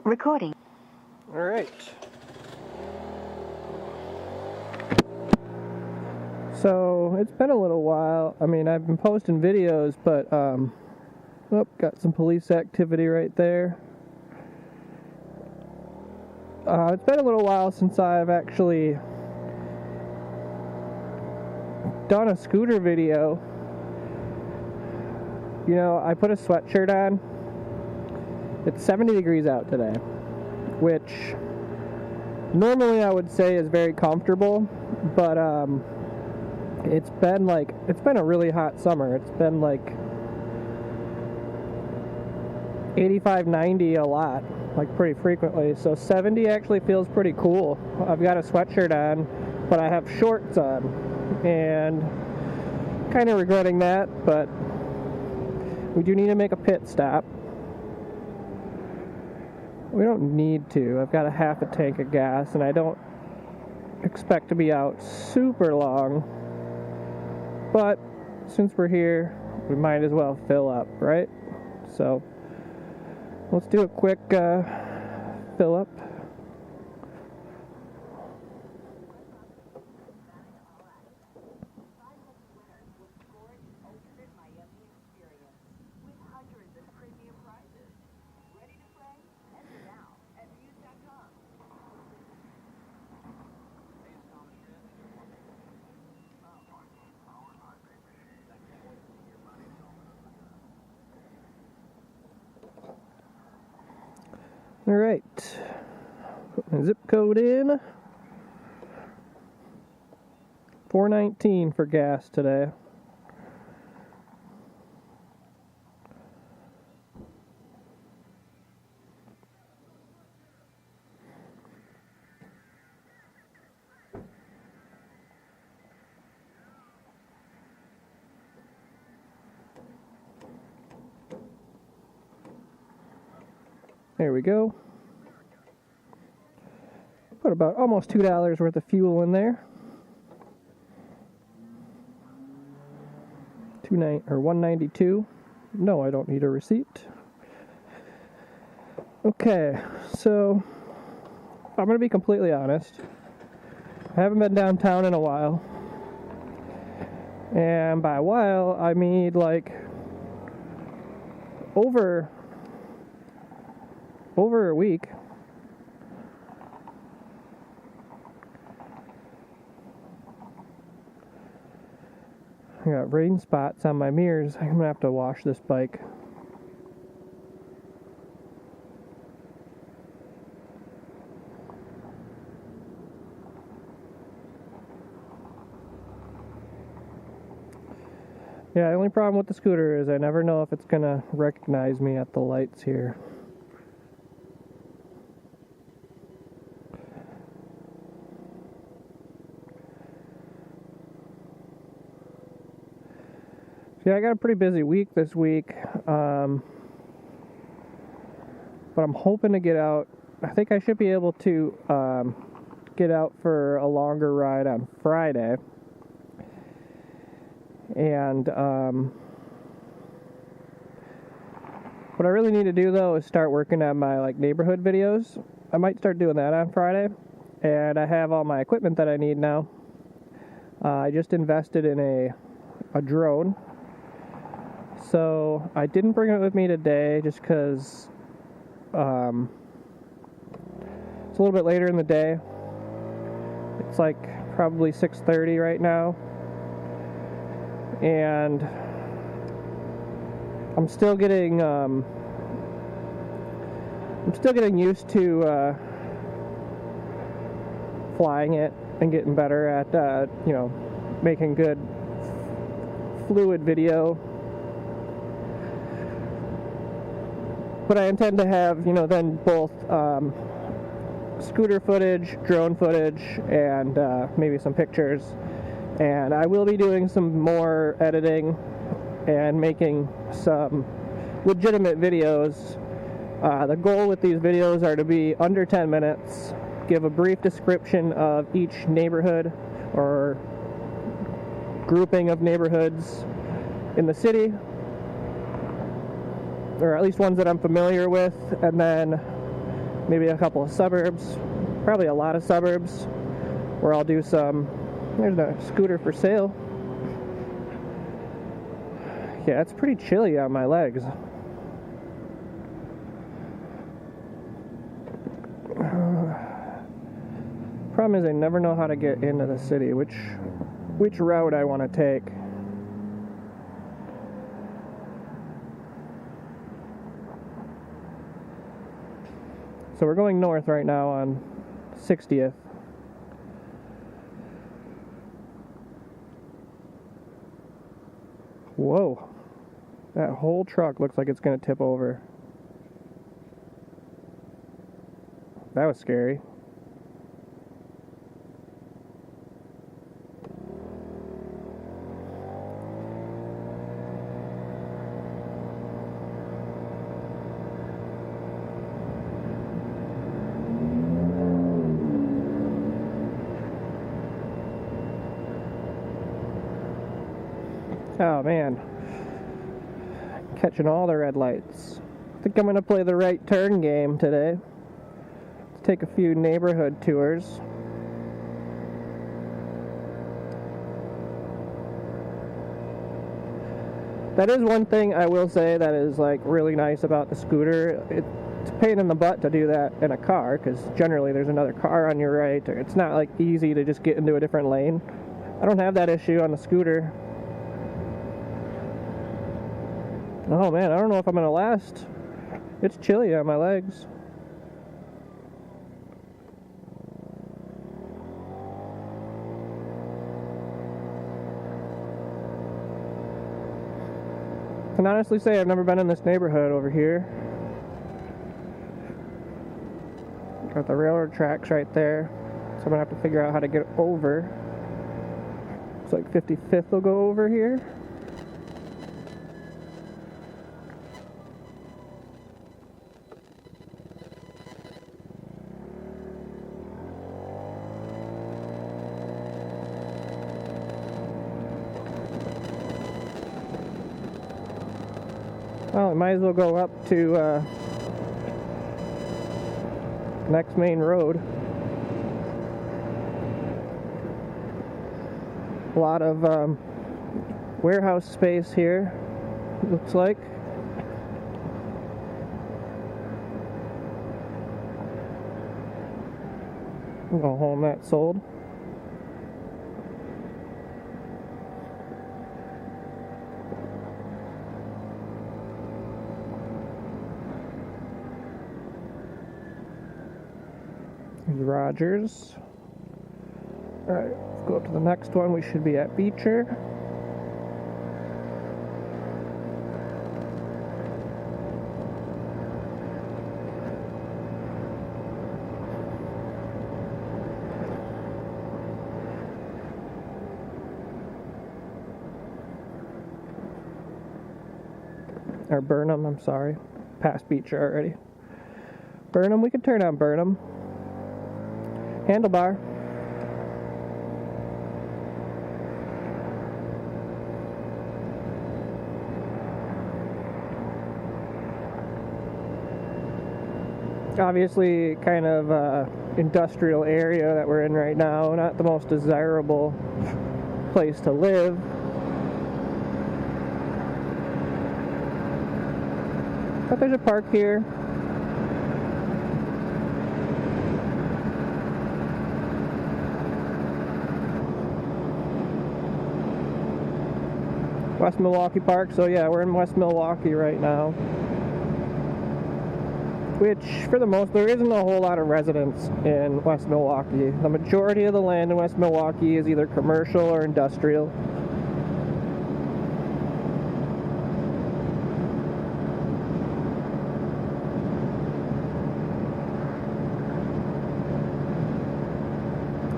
Recording. All right. So it's been a little while. I mean, I've been posting videos, but got some police activity right there. It's been a little while since I've actually done a scooter video. You know, I put a sweatshirt on. It's 70 degrees out today, which normally I would say is very comfortable, but it's been a really hot summer. It's been like 85, 90 a lot, like pretty frequently. So 70 actually feels pretty cool. I've got a sweatshirt on, but I have shorts on, and kind of regretting that, but we do need to make a pit stop. We don't need to. I've got a half a tank of gas, and I don't expect to be out super long. But since we're here, we might as well fill up, right? So let's do a quick fill up. All right, put my zip code in. 419 for gas today. There we go. Put about almost $2 worth of fuel in there. $192. No, I don't need a receipt. Okay, so I'm gonna be completely honest. I haven't been downtown in a while, and by a while I mean like over a week. I got rain spots on my mirrors. I'm gonna have to wash this bike. Yeah, the only problem with the scooter is I never know if it's gonna recognize me at the lights here. Yeah, I got a pretty busy week this week, but I'm hoping to get out. I think I should be able to get out for a longer ride on Friday. And what I really need to do though is start working on my neighborhood videos. I might start doing that on Friday, and I have all my equipment that I need now. I just invested in a drone. So I didn't bring it with me today just because it's a little bit later in the day. It's like probably 6:30 right now, and I'm still getting used to flying it and getting better at making good fluid video. But I intend to have, then both scooter footage, drone footage, and maybe some pictures. And I will be doing some more editing and making some legitimate videos. The goal with these videos are to be under 10 minutes, give a brief description of each neighborhood or grouping of neighborhoods in the city, or at least ones that I'm familiar with, and then maybe a couple of suburbs, probably a lot of suburbs, where I'll do some. There's a scooter for sale. Yeah, it's pretty chilly on my legs. Problem is I never know how to get into the city, which route I want to take. So we're going north right now on 60th. Whoa. That whole truck looks like it's going to tip over. That was scary. Oh man, catching all the red lights. I think I'm going to play the right turn game today. Let's take a few neighborhood tours. That is one thing I will say that is like really nice about the scooter. It's a pain in the butt to do that in a car because generally there's another car on your right. Or it's not like easy to just get into a different lane. I don't have that issue on the scooter. Oh man, I don't know if I'm going to last. It's chilly on my legs. I can honestly say I've never been in this neighborhood over here. Got the railroad tracks right there. So I'm going to have to figure out how to get over. Looks like 55th will go over here. Well, I might as well go up to next main road. A lot of warehouse space here, looks like. I'm gonna home that sold. Rogers. Alright, let's go up to the next one. We should be at Beecher. Or Burnham, I'm sorry. Past Beecher already. Burnham, we could turn on Burnham. Handlebar. Obviously, kind of industrial area that we're in right now. Not the most desirable place to live. But there's a park here. West Milwaukee Park, so yeah, we're in West Milwaukee right now. Which, for the most, there isn't a whole lot of residents in West Milwaukee. The majority of the land in West Milwaukee is either commercial or industrial.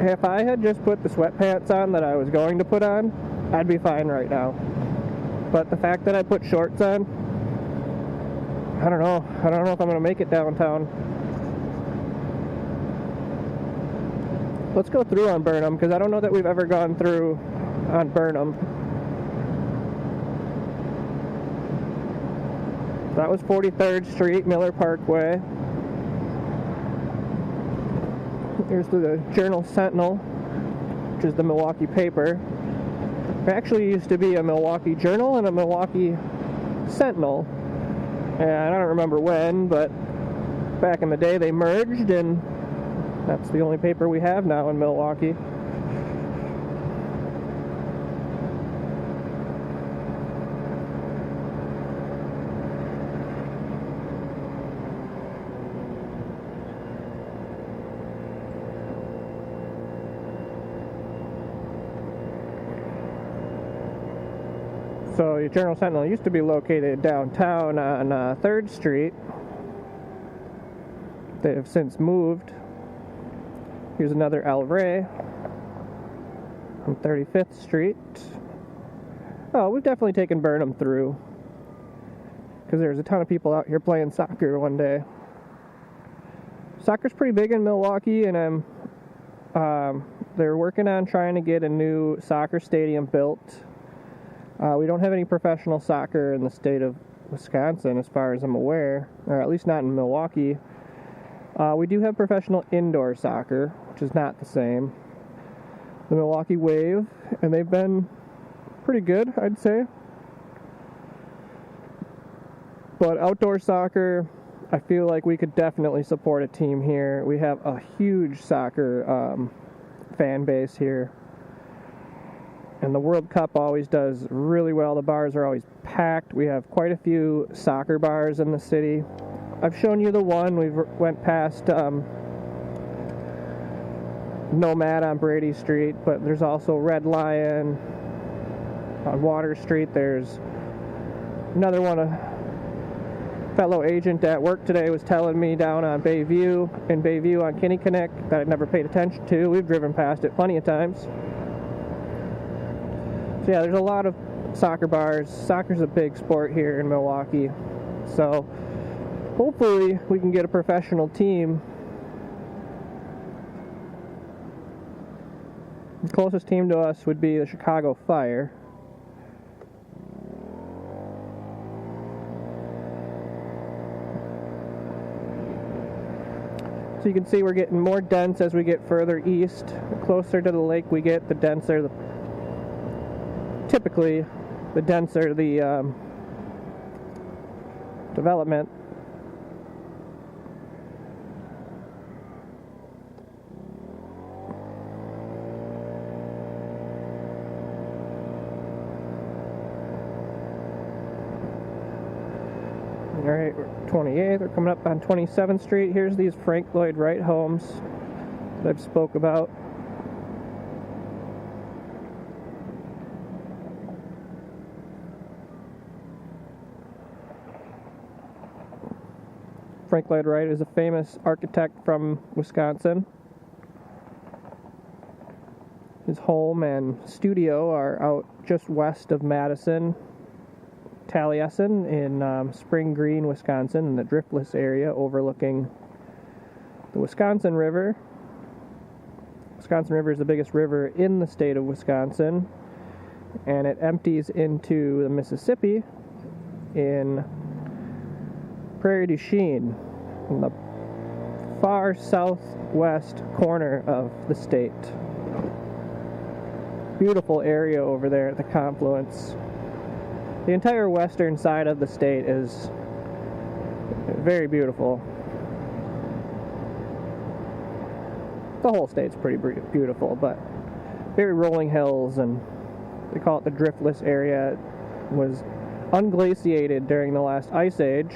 If I had just put the sweatpants on that I was going to put on, I'd be fine right now. But the fact that I put shorts on, I don't know if I'm going to make it downtown. Let's go through on Burnham, because I don't know that we've ever gone through on Burnham. That was 43rd Street, Miller Parkway. Here's the Journal Sentinel, which is the Milwaukee paper. It actually used to be a Milwaukee Journal and a Milwaukee Sentinel. And I don't remember when, but back in the day they merged, and that's the only paper we have now in Milwaukee. So the Journal Sentinel used to be located downtown on 3rd Street. They have since moved. Here's another El Rey on 35th Street. Oh, we've definitely taken Burnham through, because there's a ton of people out here playing soccer one day. Soccer's pretty big in Milwaukee, and they're working on trying to get a new soccer stadium built. We don't have any professional soccer in the state of Wisconsin, as far as I'm aware, or at least not in Milwaukee. We do have professional indoor soccer, which is not the same. The Milwaukee Wave, and they've been pretty good, I'd say. But outdoor soccer, I feel like we could definitely support a team here. We have a huge soccer fan base here. And the World Cup always does really well. The bars are always packed. We have quite a few soccer bars in the city. I've shown you the one. We went past Nomad on Brady Street, but there's also Red Lion on Water Street. There's another one. A fellow agent at work today was telling me down on Bayview, in Bayview on Kinnickinnick, that I'd never paid attention to. We've driven past it plenty of times. So yeah, there's a lot of soccer bars. Soccer's a big sport here in Milwaukee. So hopefully we can get a professional team. The closest team to us would be the Chicago Fire. So you can see we're getting more dense as we get further east. The closer to the lake we get, the denser typically the denser the development. Alright, we're 28th, we're coming up on 27th Street. Here's these Frank Lloyd Wright homes that I've spoke about. Frank Lloyd Wright is a famous architect from Wisconsin. His home and studio are out just west of Madison, Taliesin in Spring Green, Wisconsin, in the Driftless area overlooking the Wisconsin River. Wisconsin River is the biggest river in the state of Wisconsin, and it empties into the Mississippi in Prairie du Chien, in the far southwest corner of the state. Beautiful area over there at the confluence. The entire western side of the state is very beautiful. The whole state's pretty beautiful, but very rolling hills, and they call it the Driftless area. It was unglaciated during the last ice age.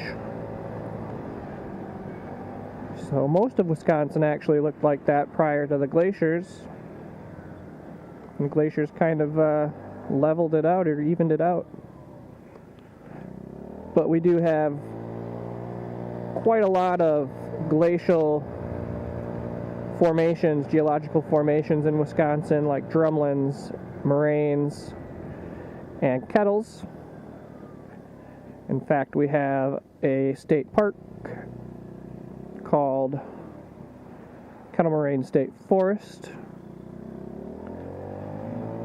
So most of Wisconsin actually looked like that prior to the glaciers. And glaciers kind of leveled it out or evened it out. But we do have quite a lot of glacial formations, geological formations in Wisconsin, like drumlins, moraines, and kettles. In fact, we have a state park called Kettle Moraine State Forest.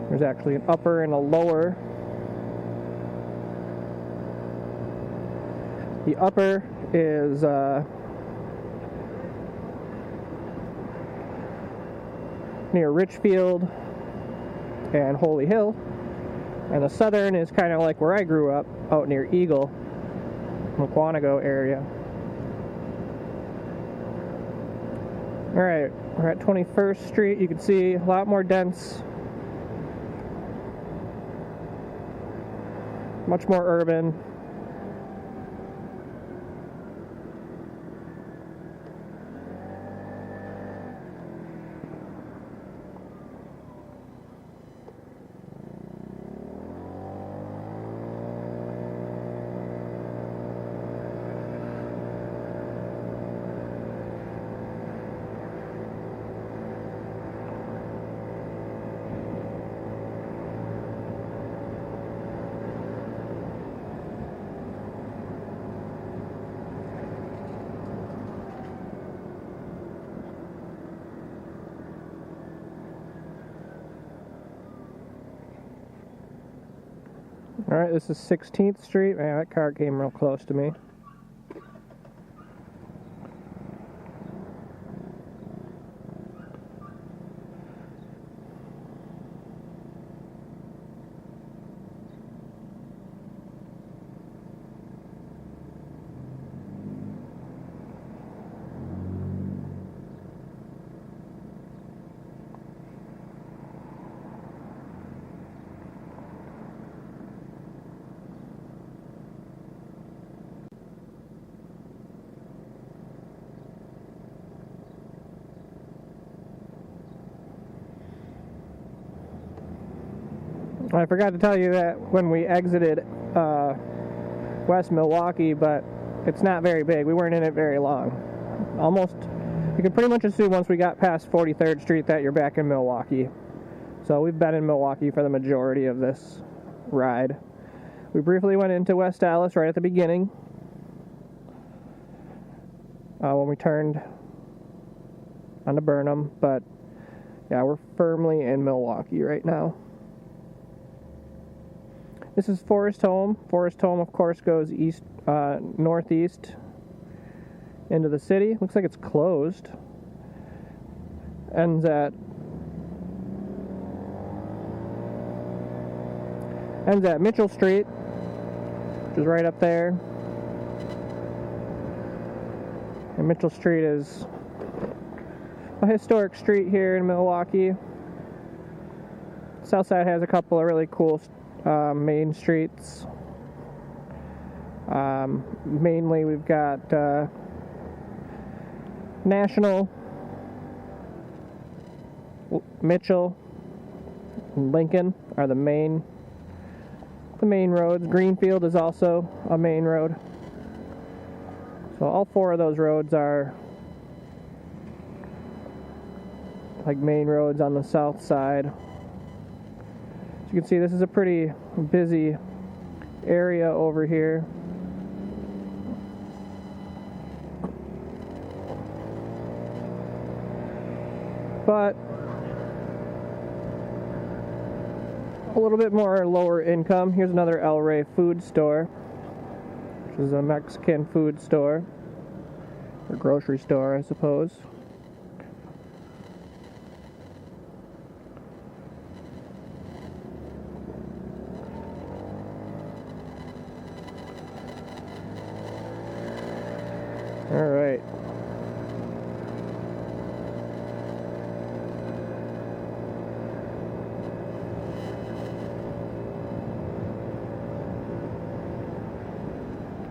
There's actually an upper and a lower. The upper is near Richfield and Holy Hill. And the southern is kind of like where I grew up, out near Eagle, Mukwonago area. Alright, we're at 21st Street. You can see a lot more dense, much more urban. Alright, this is 16th Street. Man, that car came real close to me. I forgot to tell you that when we exited West Milwaukee, but it's not very big. We weren't in it very long. Almost, you can pretty much assume once we got past 43rd Street that you're back in Milwaukee. So we've been in Milwaukee for the majority of this ride. We briefly went into West Allis right at the beginning when we turned onto Burnham, but yeah, we're firmly in Milwaukee right now. This is Forest Home. Forest Home, of course, goes east, northeast into the city. Looks like it's closed. Ends at Mitchell Street, which is right up there. And Mitchell Street is a historic street here in Milwaukee. Southside has a couple of really cool main streets. Mainly we've got National, Mitchell, and Lincoln are the main roads. Greenfield is also a main road. So all four of those roads are like main roads on the south side. So you can see this is a pretty busy area over here. But a little bit more lower income. Here's another El Rey food store, which is a Mexican food store, or grocery store, I suppose. All right.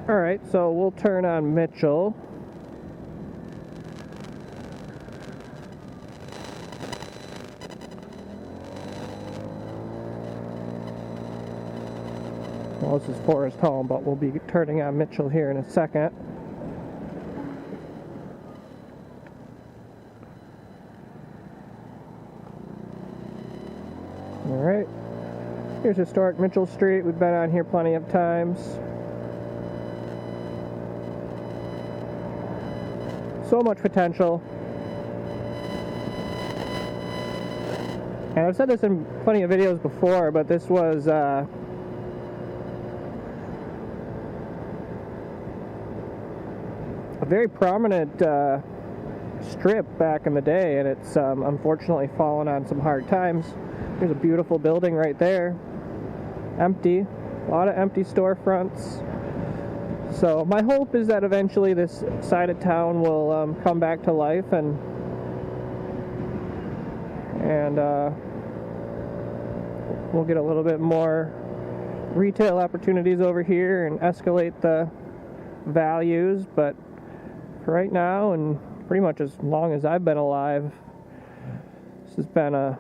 All right, so we'll turn on Mitchell. Well, this is Forest Home, but we'll be turning on Mitchell here in a second. All right, here's historic Mitchell Street. We've been on here plenty of times. So much potential. And I've said this in plenty of videos before, but this was a very prominent strip back in the day, and it's unfortunately fallen on some hard times. There's a beautiful building right there, empty, a lot of empty storefronts. So my hope is that eventually this side of town will come back to life, and we'll get a little bit more retail opportunities over here and escalate the values. But for right now, and pretty much as long as I've been alive, this has been a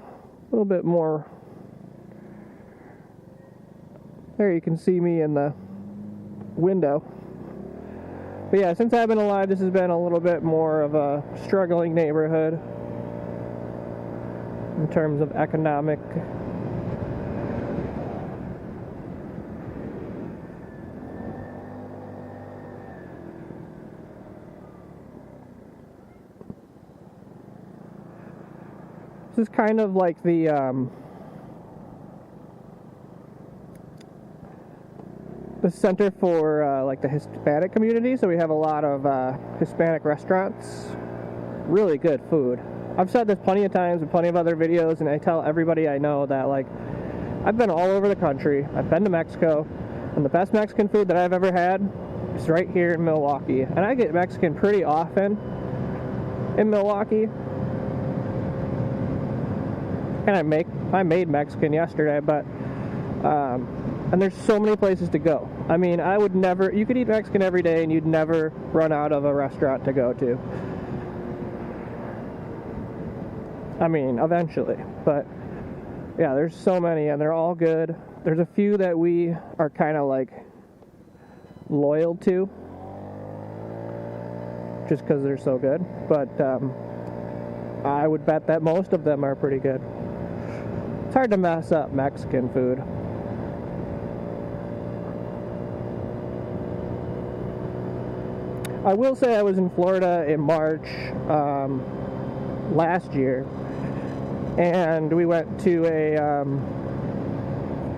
little bit more. There you can see me in the window. But yeah, since I've been alive, this has been a little bit more of a struggling neighborhood in terms of economic. This is kind of like the center for like the Hispanic community, so we have a lot of Hispanic restaurants. Really good food. I've said this plenty of times in plenty of other videos, and I tell everybody I know that, like, I've been all over the country. I've been to Mexico, and the best Mexican food that I've ever had is right here in Milwaukee. And I get Mexican pretty often in Milwaukee. And I made Mexican yesterday, but and there's so many places to go. I mean, you could eat Mexican every day and you'd never run out of a restaurant to go to. I mean, eventually, but yeah, there's so many and they're all good. There's a few that we are kind of like loyal to just because they're so good, but I would bet that most of them are pretty good. It's hard to mess up Mexican food. I will say I was in Florida in March last year, and we went to an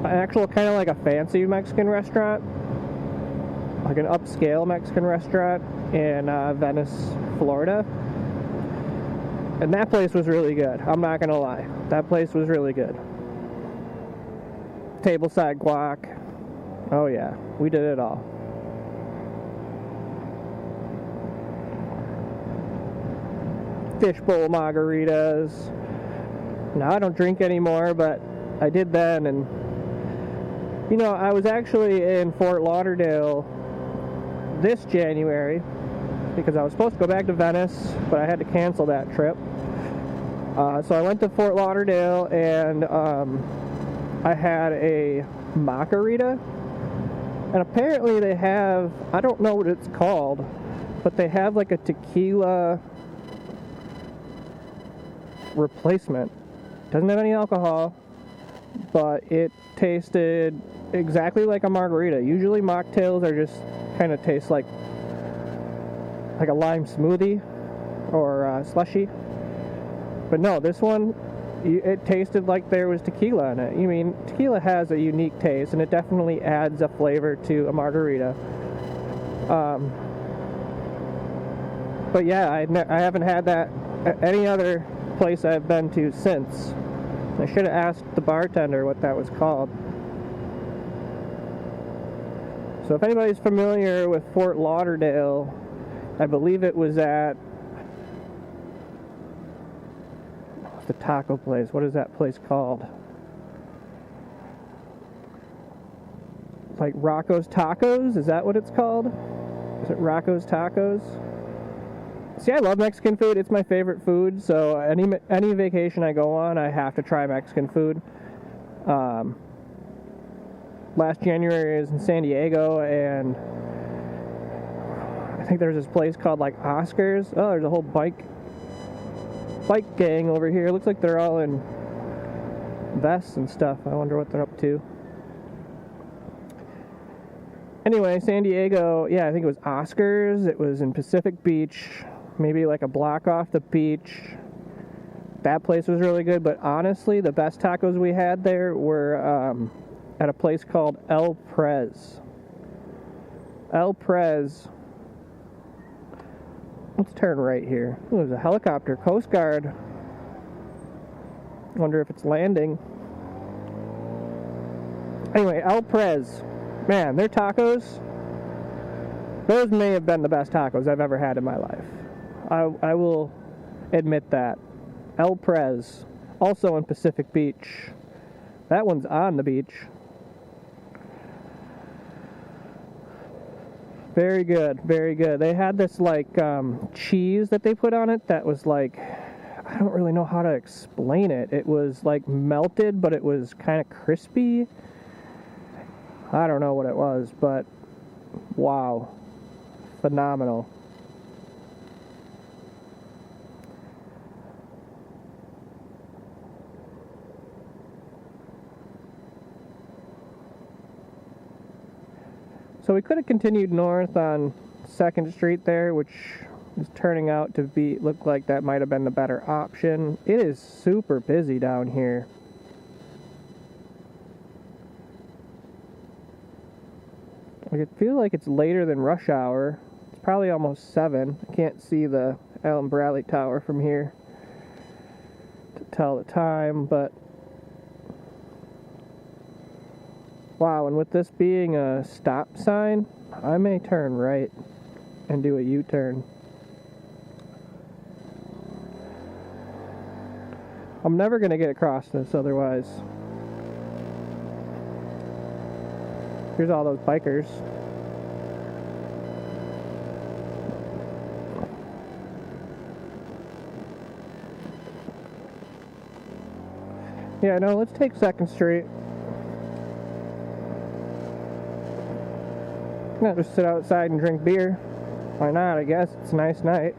actual kind of like a fancy Mexican restaurant, like an upscale Mexican restaurant in Venice, Florida. And that place was really good. I'm not gonna lie. That place was really good. Tableside guac. Oh yeah, we did it all. Fishbowl margaritas. Now I don't drink anymore, but I did then. And you know, I was actually in Fort Lauderdale this January because I was supposed to go back to Venice, but I had to cancel that trip. So I went to Fort Lauderdale, and I had a margarita, and apparently they have, I don't know what it's called, but they have like a tequila replacement. Doesn't have any alcohol, but it tasted exactly like a margarita. Usually mocktails are just kind of taste like a lime smoothie or slushy. But no, this one, it tasted like there was tequila in it. I mean, tequila has a unique taste, and it definitely adds a flavor to a margarita. But yeah, I haven't had that at any other place I've been to since. I should have asked the bartender what that was called. So if anybody's familiar with Fort Lauderdale, I believe it was at the taco place. What is that place called? Like Rocco's Tacos? Is that what it's called? Is it Rocco's Tacos? See, I love Mexican food. It's my favorite food. So any vacation I go on, I have to try Mexican food. Last January I was in San Diego, and I think there's this place called like Oscars. Oh, there's a whole bike gang over here. Looks like they're all in vests and stuff. I wonder what they're up to. Anyway, San Diego, yeah, I think it was Oscars. It was in Pacific Beach, maybe like a block off the beach. That place was really good, but honestly, the best tacos we had there were at a place called El Prez. El Prez. Let's turn right here. Ooh, there's a helicopter. Coast Guard. Wonder if it's landing. Anyway, El Prez. Man, their tacos, those may have been the best tacos I've ever had in my life. I will admit that. El Prez, also in Pacific Beach. That one's on the beach. Very good, very good. They had this like cheese that they put on it that was like, I don't really know how to explain it. It was like melted, but it was kind of crispy. I don't know what it was, but wow, phenomenal. So we could have continued north on 2nd Street there, which is turning out to look like that might have been the better option. It is super busy down here. I feel like it's later than rush hour. It's probably almost 7. I can't see the Allen Bradley Tower from here to tell the time, but wow, and with this being a stop sign, I may turn right and do a U-turn. I'm never going to get across this otherwise. Here's all those bikers. Yeah, no, let's take 2nd Street. Not just sit outside and drink beer. Why not? I guess it's a nice night.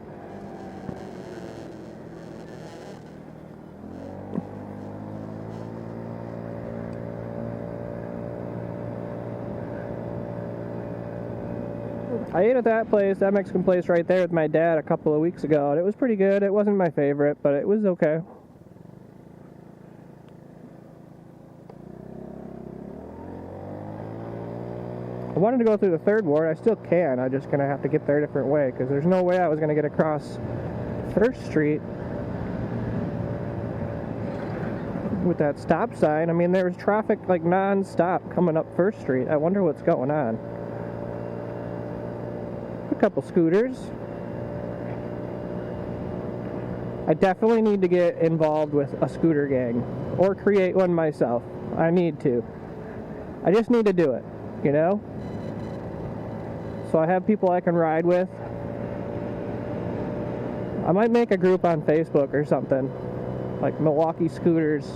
I ate at that place, that Mexican place right there with my dad a couple of weeks ago, and it was pretty good. It wasn't my favorite, but it was okay. I wanted to go through the 3rd Ward. I still can. I'm just going to have to get there a different way because there's no way I was going to get across 1st Street with that stop sign. I mean, there was traffic like non-stop coming up 1st Street. I wonder what's going on. A couple scooters. I definitely need to get involved with a scooter gang or create one myself. I need to. I just need to do it, you know? So I have people I can ride with. I might make a group on Facebook or something, like Milwaukee Scooters.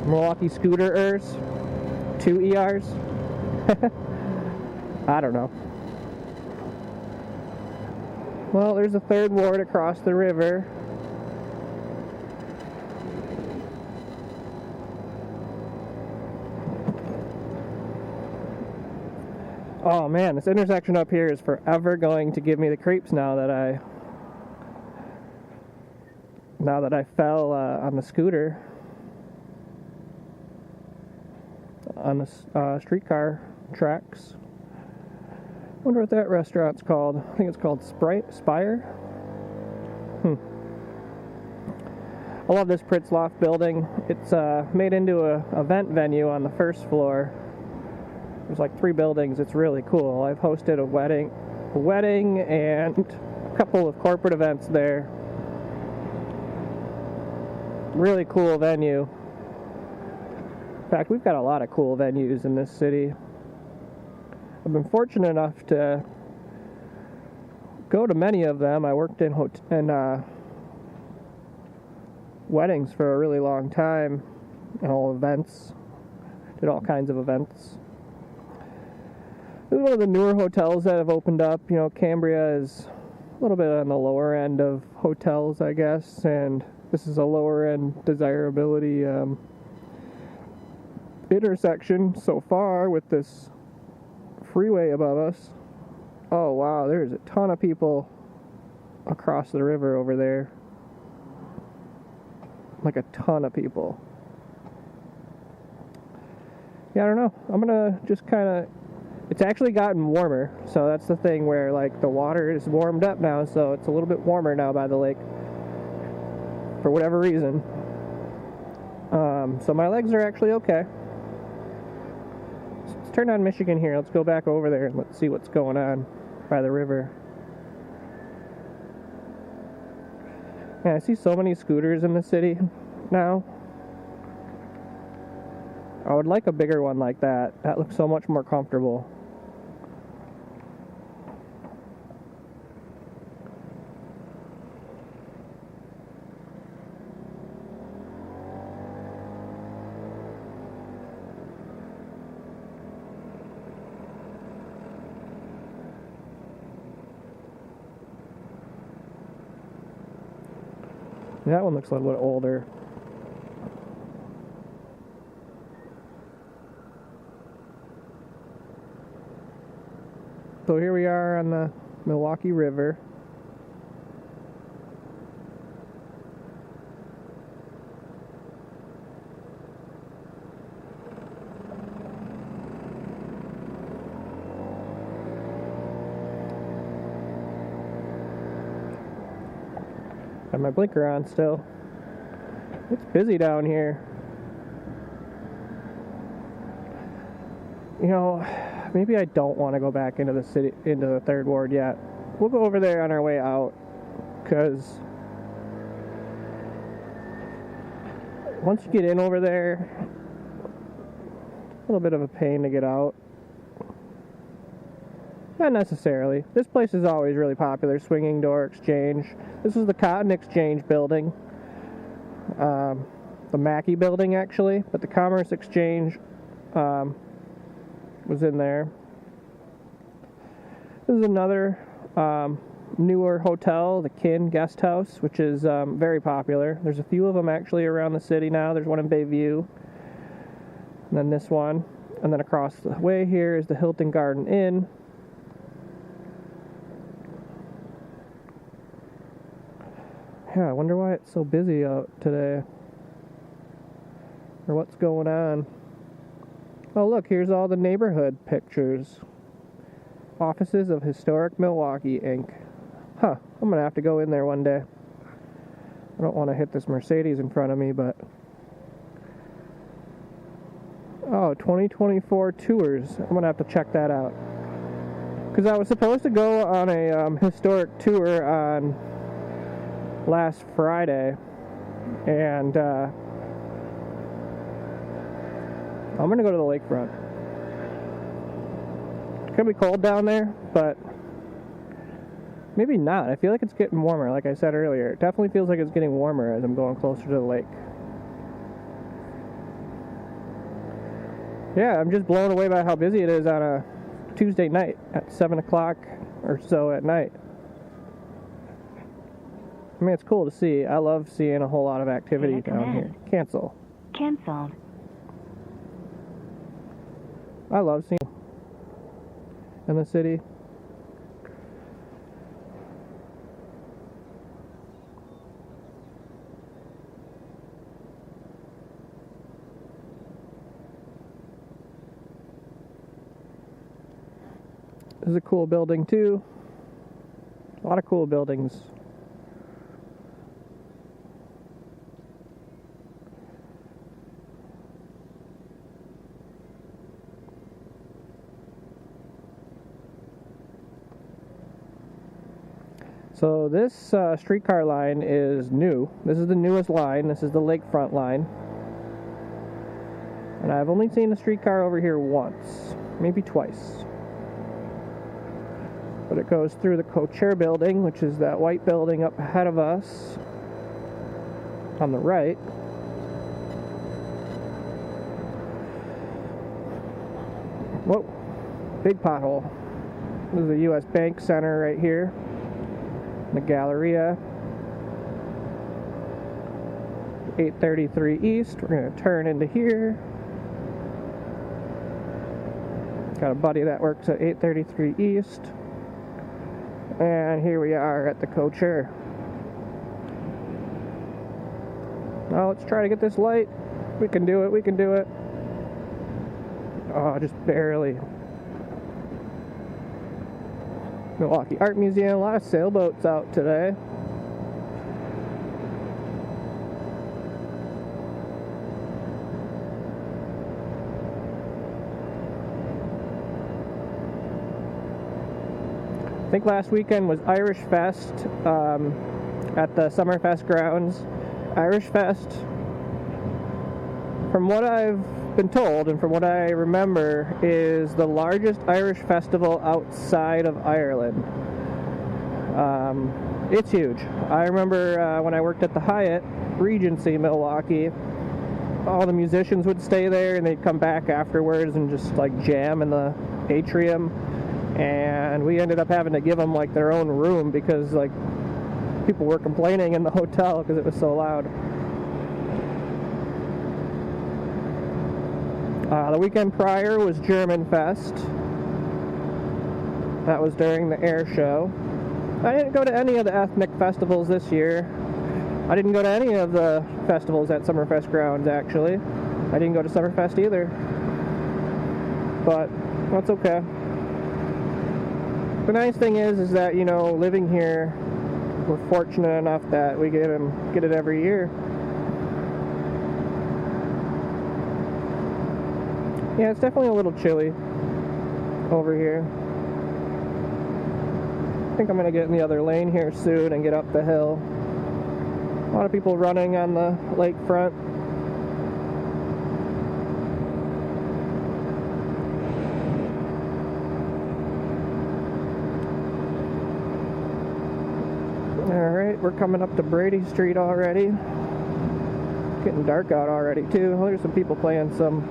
Milwaukee Scooterers, 2 ERs. I don't know. Well, there's a 3rd Ward across the river. Oh man, this intersection up here is forever going to give me the creeps now that I fell on the scooter on the streetcar tracks. Wonder what that restaurant's called. I think it's called Spire. I love this Pritzloff building. It's made into a event venue on the 1st floor. There's like 3 buildings. It's really cool. I've hosted a wedding and a couple of corporate events there. Really cool venue. In fact, we've got a lot of cool venues in this city. I've been fortunate enough to go to many of them. I worked in weddings for a really long time, and all events. Did all kinds of events. This is one of the newer hotels that have opened up. You know, Cambria is a little bit on the lower end of hotels, I guess, and this is a lower end desirability intersection so far with this freeway above us. Oh wow, there's a ton of people across the river over there. Like a ton of people. Yeah, I don't know. I'm gonna just kind of It's actually gotten warmer, so that's the thing where like the water is warmed up now, so it's a little bit warmer now by the lake for whatever reason. So my legs are actually okay. Let's turn on Michigan here. Let's go back over there and let's see what's going on by the river. Yeah, I see so many scooters in the city now. I would like a bigger one like that. That looks so much more comfortable. That one looks a little bit older. So here we are on the Milwaukee River. Got my blinker on still. It's busy down here. You know, maybe I don't want to go back into the city, into the third ward yet. We'll go over there on our way out, because once you get in over there, a little bit of a pain to get out. Not necessarily. This place is always really popular, Swinging Door Exchange. This is the Cotton Exchange building. The Mackey building, actually, but the Commerce Exchange was in there. This is another newer hotel, the Kin Guest House, which is very popular. There's a few of them actually around the city now. There's one in Bayview, and then this one, and then across the way here is the Hilton Garden Inn. Yeah, I wonder why it's so busy out today, or what's going on. Oh look, here's all the neighborhood pictures. Offices of Historic Milwaukee, Inc. Huh, I'm gonna have to go in there one day. I don't want to hit this Mercedes in front of me, but... Oh, 2024 tours. I'm gonna have to check that out. Because I was supposed to go on a historic tour on last Friday, and I'm gonna go to the lakefront. It's gonna be cold down there, but maybe not. I feel like it's getting warmer, like I said earlier. It definitely feels like it's getting warmer as I'm going closer to the lake. Yeah, I'm just blown away by how busy it is on a Tuesday night at 7 o'clock or so at night. I mean, it's cool to see. I love seeing a whole lot of activity down here. Cancel. Canceled. I love seeing in the city. This is a cool building too. A lot of cool buildings. So this streetcar line is new. This is the newest line. This is the lakefront line. And I've only seen a streetcar over here once, maybe twice. But it goes through the Co-Chair building, which is that white building up ahead of us on the right. Whoa, big pothole. This is the U.S. Bank Center right here. The Galleria. 833 East. We're going to turn into here. Got a buddy that works at 833 East. And here we are at the Co-Chair. Now let's try to get this light. We can do it, we can do it. Oh, just barely. Milwaukee Art Museum. A lot of sailboats out today. I think last weekend was Irish Fest at the Summerfest grounds. Irish Fest, from what I've been told and from what I remember, is the largest Irish festival outside of Ireland. It's huge. I remember when I worked at the Hyatt Regency Milwaukee, all the musicians would stay there and they'd come back afterwards and just like jam in the atrium, and we ended up having to give them like their own room because like people were complaining in the hotel because it was so loud. The weekend prior was German Fest. That was during the air show. I didn't go to any of the ethnic festivals this year. I didn't go to any of the festivals at Summerfest grounds, actually. I didn't go to Summerfest either. But that's okay. The nice thing is that, you know, living here, we're fortunate enough that we get it every year. Yeah, it's definitely a little chilly over here. I think I'm going to get in the other lane here soon and get up the hill. A lot of people running on the lakefront. Alright, we're coming up to Brady Street already. It's getting dark out already too. Oh, there's some people playing some,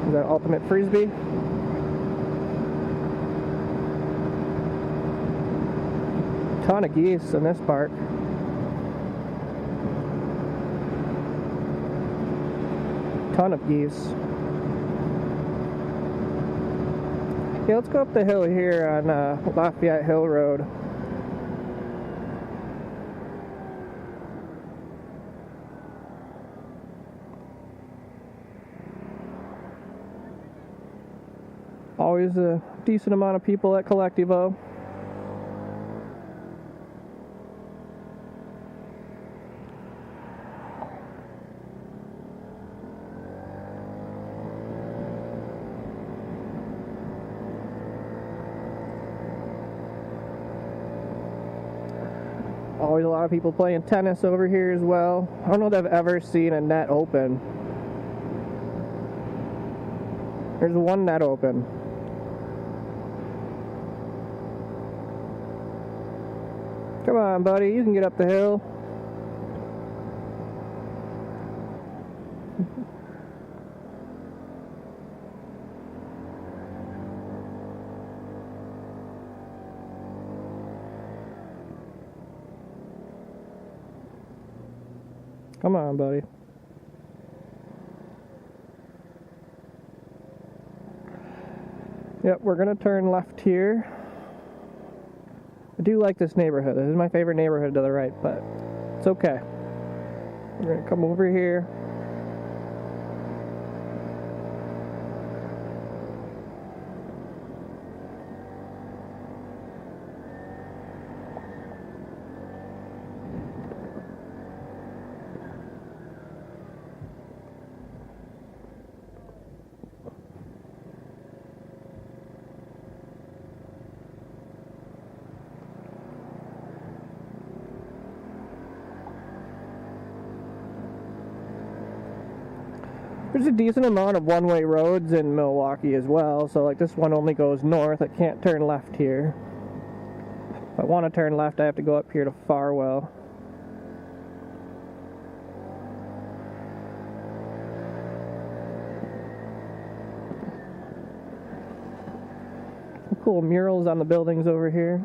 is that ultimate frisbee? Ton of geese in this park. Ton of geese. Yeah, let's go up the hill here on Lafayette Hill Road. Always a decent amount of people at Collectivo. Always a lot of people playing tennis over here as well. I don't know that I've ever seen a net open. There's one net open. Come on, buddy, you can get up the hill. Come on, buddy. Yep, we're gonna turn left here. I do like this neighborhood. This is my favorite neighborhood to the right, but it's okay. We're gonna come over here. There's a decent amount of one-way roads in Milwaukee as well, so like this one only goes north. I can't turn left here. If I want to turn left, I have to go up here to Farwell. Some cool murals on the buildings over here.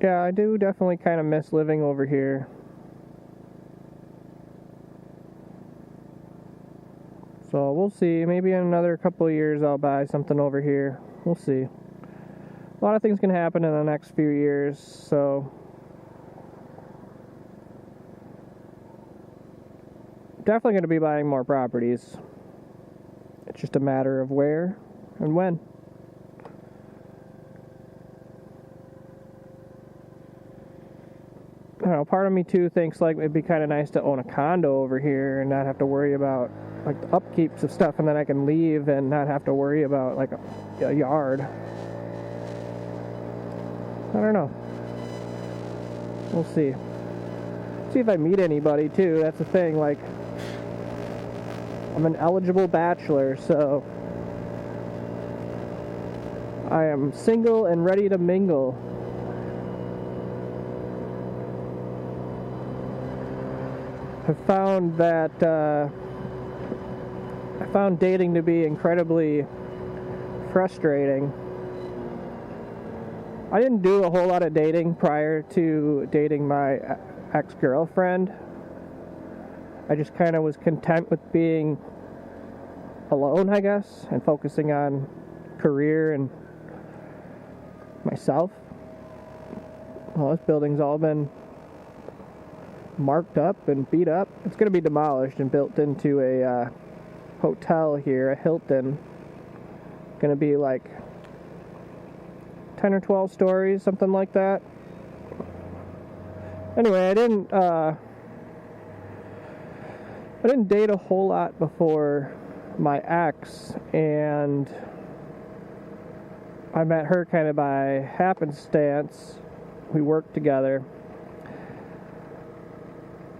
Yeah, I do definitely kind of miss living over here. So we'll see. Maybe in another couple of years I'll buy something over here. We'll see. a lot of things can happen in the next few years, so definitely going to be buying more properties. It's just a matter of where and when. I don't know, part of me too thinks like it'd be kind of nice to own a condo over here and not have to worry about like the upkeeps of stuff, and then I can leave and not have to worry about like a yard. I don't know. We'll see. See if I meet anybody too. That's the thing. Like, I'm an eligible bachelor, so I am single and ready to mingle. I found that I found dating to be incredibly frustrating. I didn't do a whole lot of dating prior to dating my ex-girlfriend. I just kind of was content with being alone, I guess, and focusing on career and myself. Well, this building's all been marked up and beat up. It's going to be demolished and built into a hotel here, a Hilton. Going to be like 10 or 12 stories, something like that. Anyway, I didn't date a whole lot before my ex, and I met her kind of by happenstance. We worked together,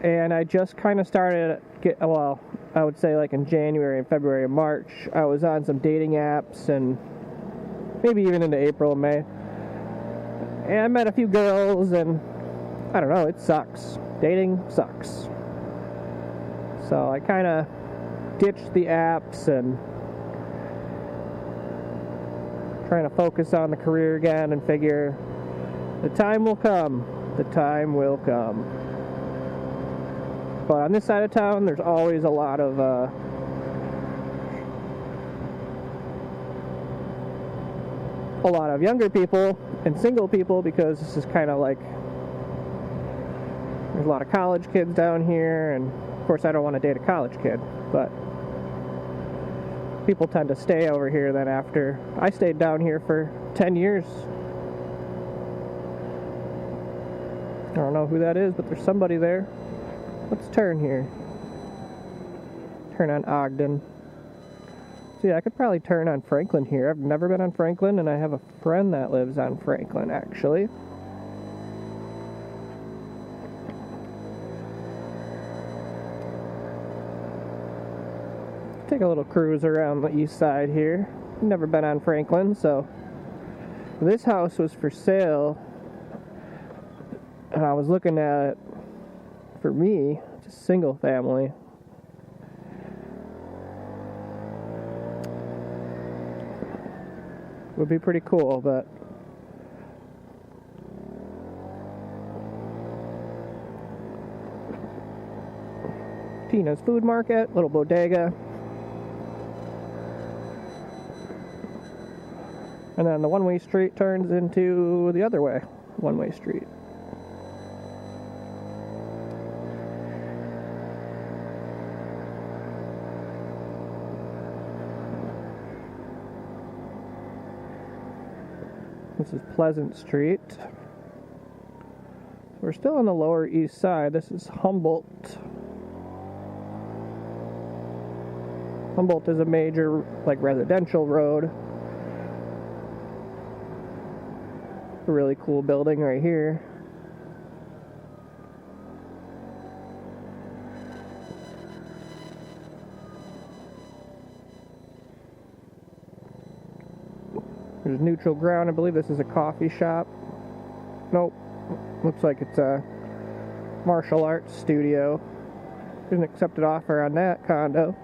and I just kind of started I would say like in January and February and March, I was on some dating apps, and maybe even into April and May, and I met a few girls, and I don't know, it sucks. Dating sucks. So I kind of ditched the apps and trying to focus on the career again and figure the time will come. The time will come. But on this side of town, there's always a lot of younger people and single people, because this is kind of like, there's a lot of college kids down here, and of course I don't want to date a college kid, but people tend to stay over here then after. I stayed down here for 10 years. I don't know who that is, but there's somebody there. Let's turn here. Turn on Ogden. So yeah, I could probably turn on Franklin here. I've never been on Franklin, and I have a friend that lives on Franklin, actually. Take a little cruise around the east side here. Never been on Franklin, so this house was for sale, and I was looking at it for me, just single family. Would be pretty cool, but Tina's Food Market, little bodega. And then the one-way street turns into the other way, one-way street. This is Pleasant Street. We're still on the lower east side. This is Humboldt. Humboldt is a major, like, residential road. A really cool building right here. There's neutral ground. I believe this is a coffee shop. Nope. Looks like it's a martial arts studio. There's an accepted offer on that condo.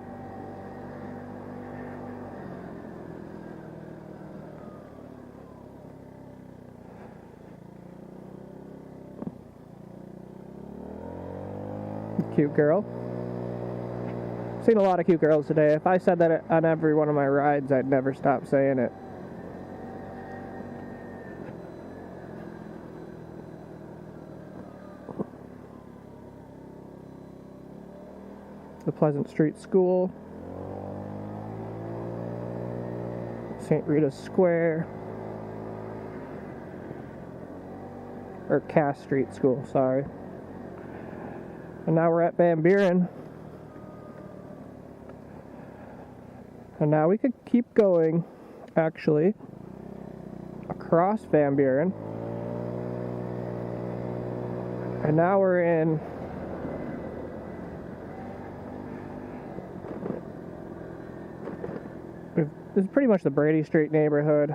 Cute girl. Seen a lot of cute girls today. If I said that on every one of my rides, I'd never stop saying it. the Pleasant Street School, St. Rita's Square, or Cass Street School, sorry. And now we're at Van Buren. And now we could keep going, actually, across Van Buren. And now we're in this is pretty much the Brady Street neighborhood.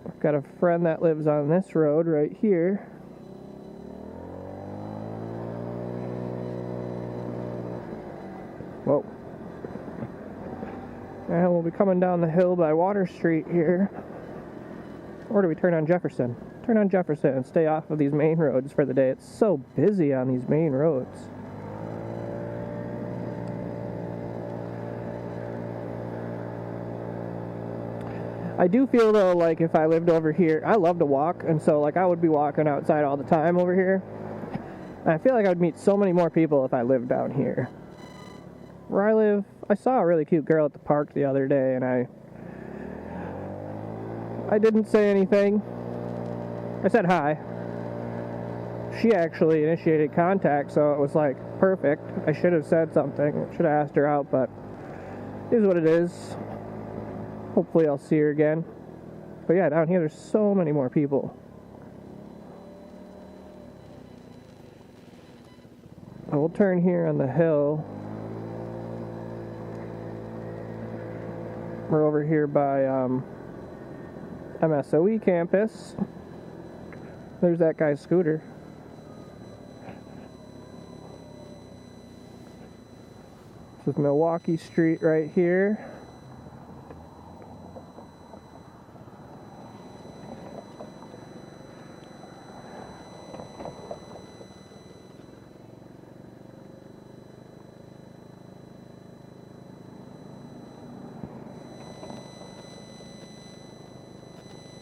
I've got a friend that lives on this road right here. Whoa. And we'll be coming down the hill by Water Street here. Or do we turn on Jefferson? Turn on Jefferson and stay off of these main roads for the day. It's so busy on these main roads. I do feel though like if I lived over here, I love to walk, and so like I would be walking outside all the time over here. And I feel like I would meet so many more people if I lived down here. Where I live, I saw a really cute girl at the park the other day, and I didn't say anything. I said hi. She actually initiated contact, so it was like perfect. I should have said something. I should have asked her out, but it is what it is. Hopefully I'll see her again. But yeah, down here there's so many more people. I will turn here on the hill. We're over here by MSOE campus. There's that guy's scooter. This is Milwaukee Street right here.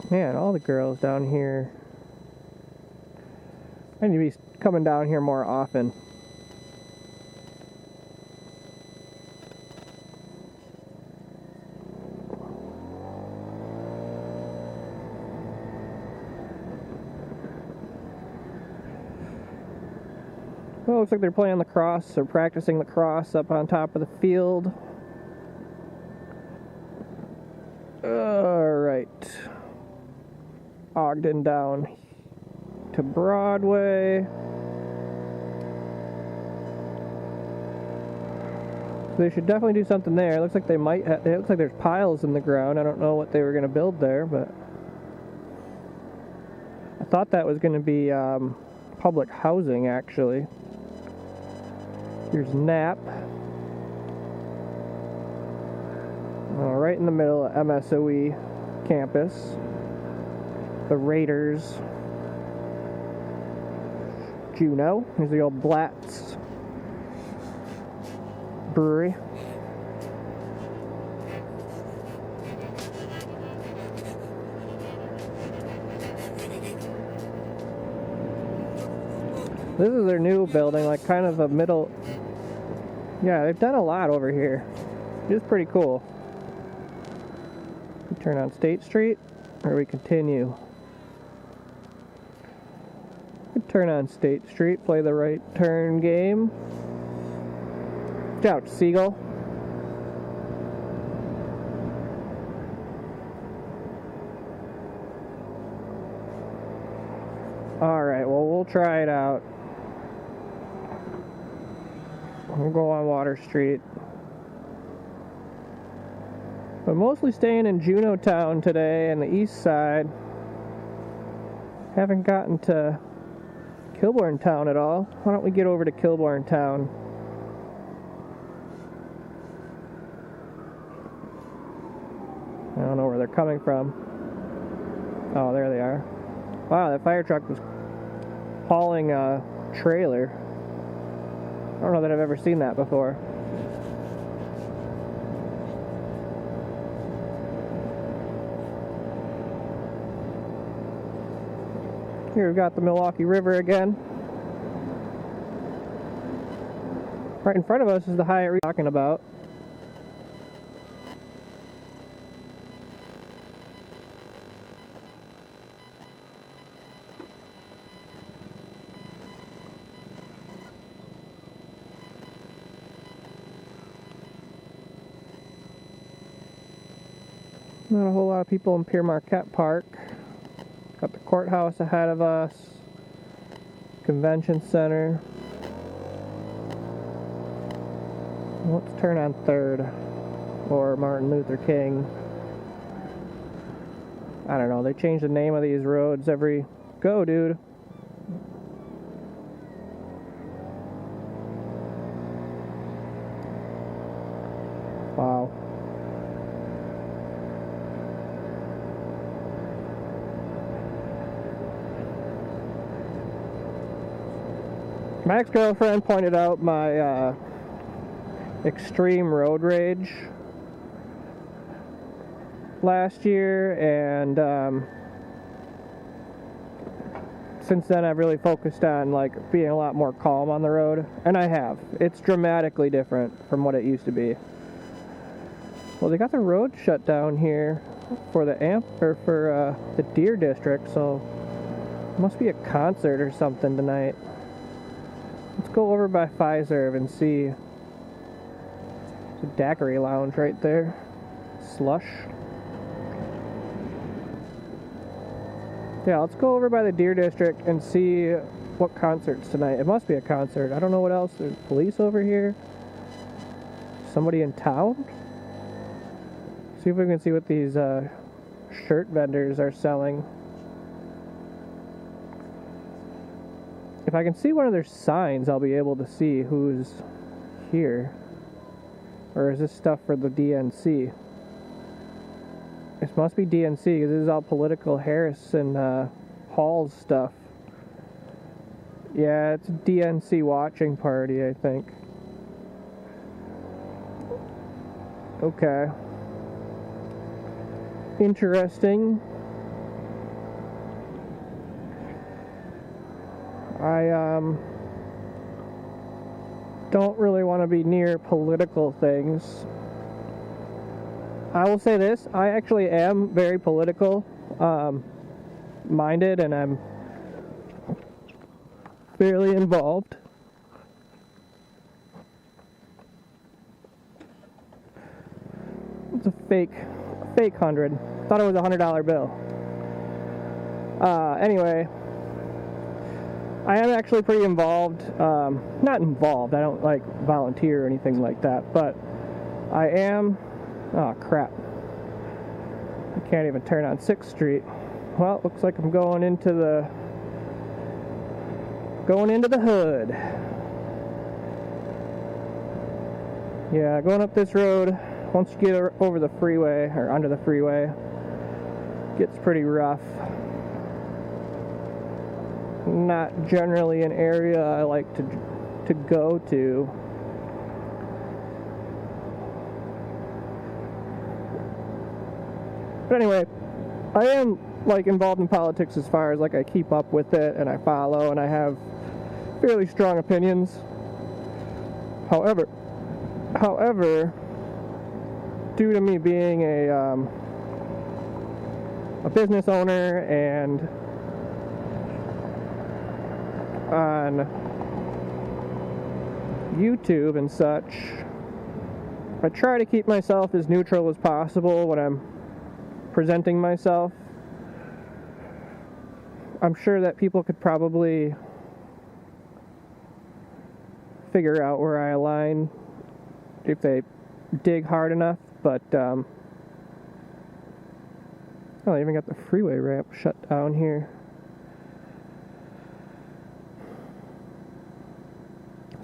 Man, all the girls down here. I need to be coming down here more often. Well, it looks like they're playing lacrosse or practicing lacrosse up on top of the field. Alright. Ogden down to Broadway. They should definitely do something there. It looks like they might have, it looks like there's piles in the ground. I don't know what they were going to build there, but I thought that was going to be public housing, actually. Here's Knapp. Right in the middle of MSOE campus. The Raiders. Juneau. Here's the old Blatz Brewery. This is their new building, like kind of a middle. Yeah, they've done a lot over here. It's pretty cool. We turn on State Street, or we continue. We turn on State Street, play the right turn game. Watch out, Seagull. Alright, well, we'll try it out. We'll go on Water Street. But mostly staying in Juneau Town today and the east side. Haven't gotten to Kilbourne Town at all. Why don't we get over to Kilbourne Town? I don't know where they're coming from. Oh, there they are. Wow, that fire truck was hauling a trailer. I don't know that I've ever seen that before. Here we've got the Milwaukee River again. Right in front of us is the Hyatt we're talking about. Not a whole lot of people in Pierre Marquette Park. Got the courthouse ahead of us. Convention center. Let's turn on 3rd or Martin Luther King. I don't know, they change the name of these roads every go, dude. Wow. My ex-girlfriend pointed out my extreme road rage last year, and since then I've really focused on like being a lot more calm on the road, and I have. It's dramatically different from what it used to be. Well, they got the road shut down here for the the Deer District, so it must be a concert or something tonight. Let's go over by Pfizer and see. There's a daiquiri lounge right there. Slush. Yeah, let's go over by the Deer District and see what concert's tonight. It must be a concert. I don't know what else. There's police over here. Somebody in town? See if we can see what these shirt vendors are selling. If I can see one of their signs, I'll be able to see who's here. Or is this stuff for the DNC? This must be DNC, because this is all political Harris and Hall's stuff. Yeah, it's a DNC watching party, I think. Okay. Interesting. I don't really want to be near political things. I will say this, I actually am very political minded, and I'm fairly involved. It's a fake 100. Thought it was a $100 bill. Anyway, I am actually pretty involved. Not involved, I don't like volunteer or anything like that, but I am. Oh crap. I can't even turn on 6th Street. Well, looks like I'm going into the hood. Yeah, going up this road, once you get over the freeway, or under the freeway, gets pretty rough. Not generally an area I like to go to. But anyway, I am like involved in politics as far as like I keep up with it and I follow and I have fairly strong opinions. However, due to me being a business owner and on YouTube and such, I try to keep myself as neutral as possible when I'm presenting myself. I'm sure that people could probably figure out where I align if they dig hard enough, but oh, I even got the freeway ramp shut down here.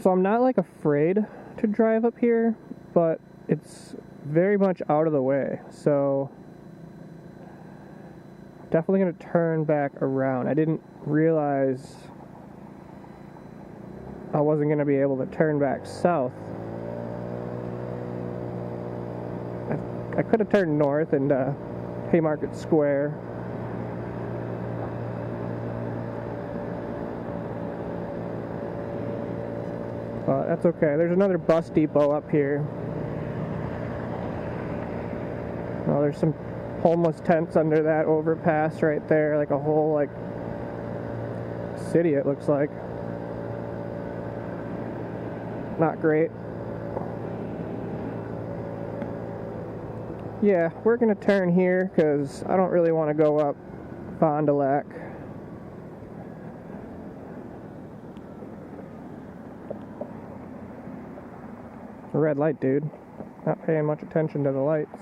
So I'm not like afraid to drive up here, but it's very much out of the way, so definitely going to turn back around. I didn't realize I wasn't going to be able to turn back south. I could have turned north into Haymarket Square. But that's okay. There's another bus depot up here. Oh, there's some homeless tents under that overpass right there, like a whole like city it looks like. Not great. Yeah, we're gonna turn here because I don't really want to go up Fond du Lac. It's a red light, dude. Not paying much attention to the lights.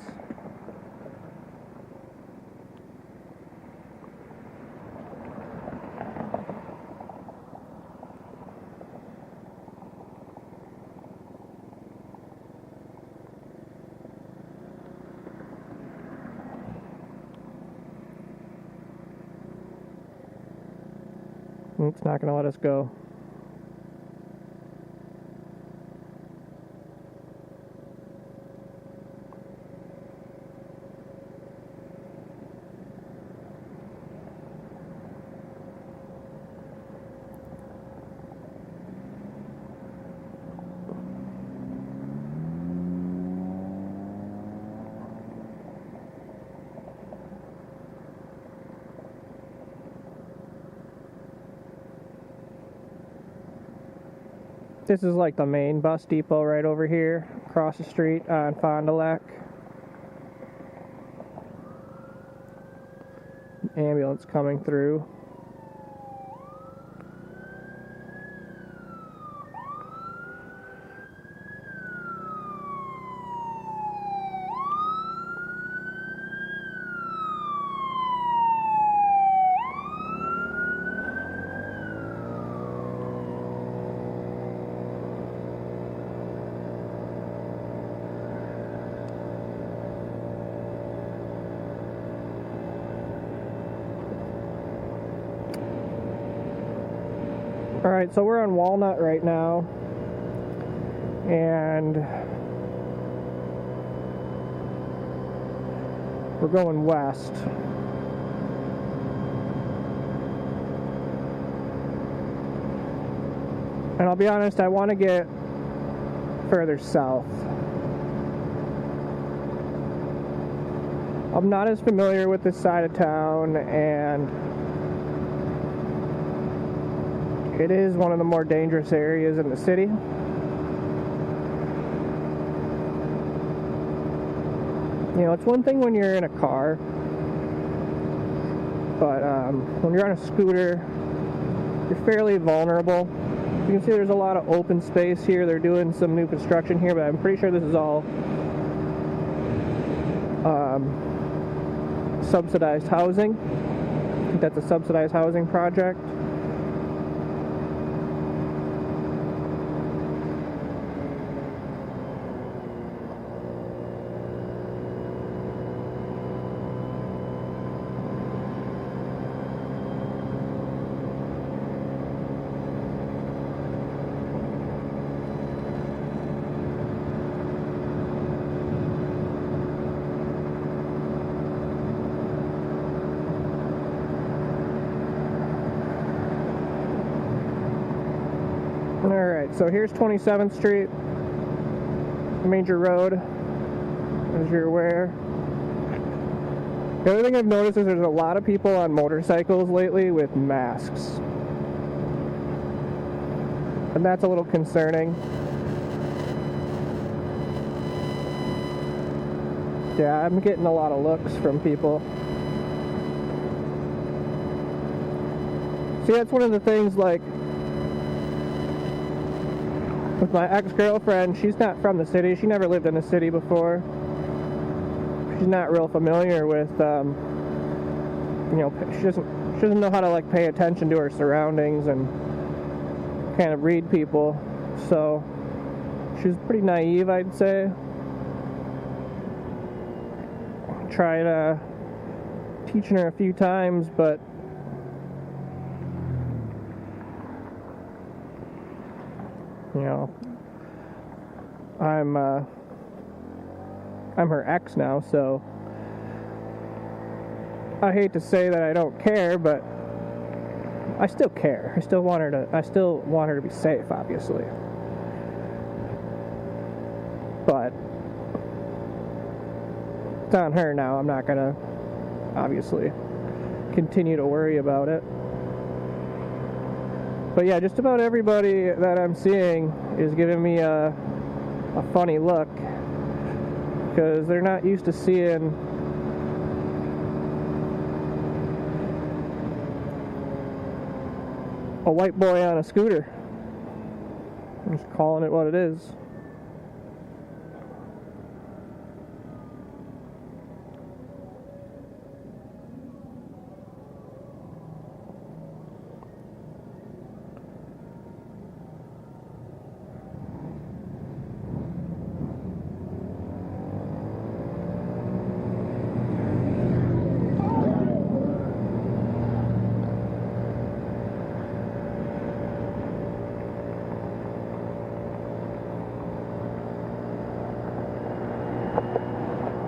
It's not going to let us go. This is like the main bus depot right over here, across the street on Fond du Lac. Ambulance coming through. Alright, so we're on Walnut right now, and we're going west. And I'll be honest, I want to get further south. I'm not as familiar with this side of town, and it is one of the more dangerous areas in the city. You know, it's one thing when you're in a car, but when you're on a scooter, you're fairly vulnerable. You can see there's a lot of open space here. They're doing some new construction here, but I'm pretty sure this is all subsidized housing. I think that's a subsidized housing project. Alright, so here's 27th Street, major road, as you're aware. The other thing I've noticed is there's a lot of people on motorcycles lately with masks. And that's a little concerning. Yeah, I'm getting a lot of looks from people. See, that's one of the things, like, with my ex-girlfriend, she's not from the city. She never lived in the city before. She's not real familiar with, you know, she doesn't know how to, like, pay attention to her surroundings and kind of read people. So she's pretty naive, I'd say. Tried teaching her a few times, but you know, I'm her ex now, so I hate to say that I don't care, but I still care. I still want her to be safe, obviously. It's on her now. I'm not gonna, obviously, continue to worry about it. But yeah, just about everybody that I'm seeing is giving me a funny look, because they're not used to seeing a white boy on a scooter. I'm just calling it what it is.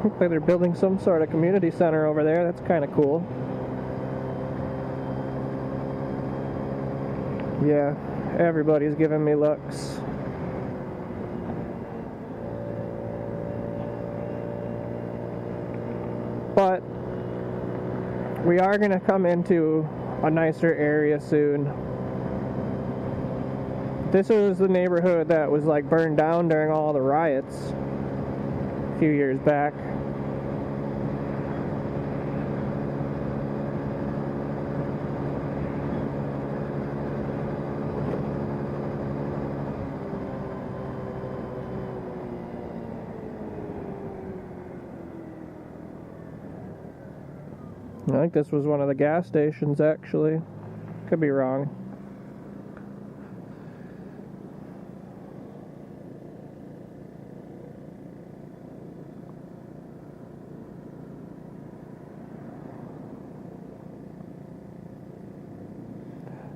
Looks like they're building some sort of community center over there. That's kind of cool. Yeah, everybody's giving me looks. But we are going to come into a nicer area soon. This was the neighborhood that was like burned down during all the riots a few years back. I think this was one of the gas stations, actually. Could be wrong.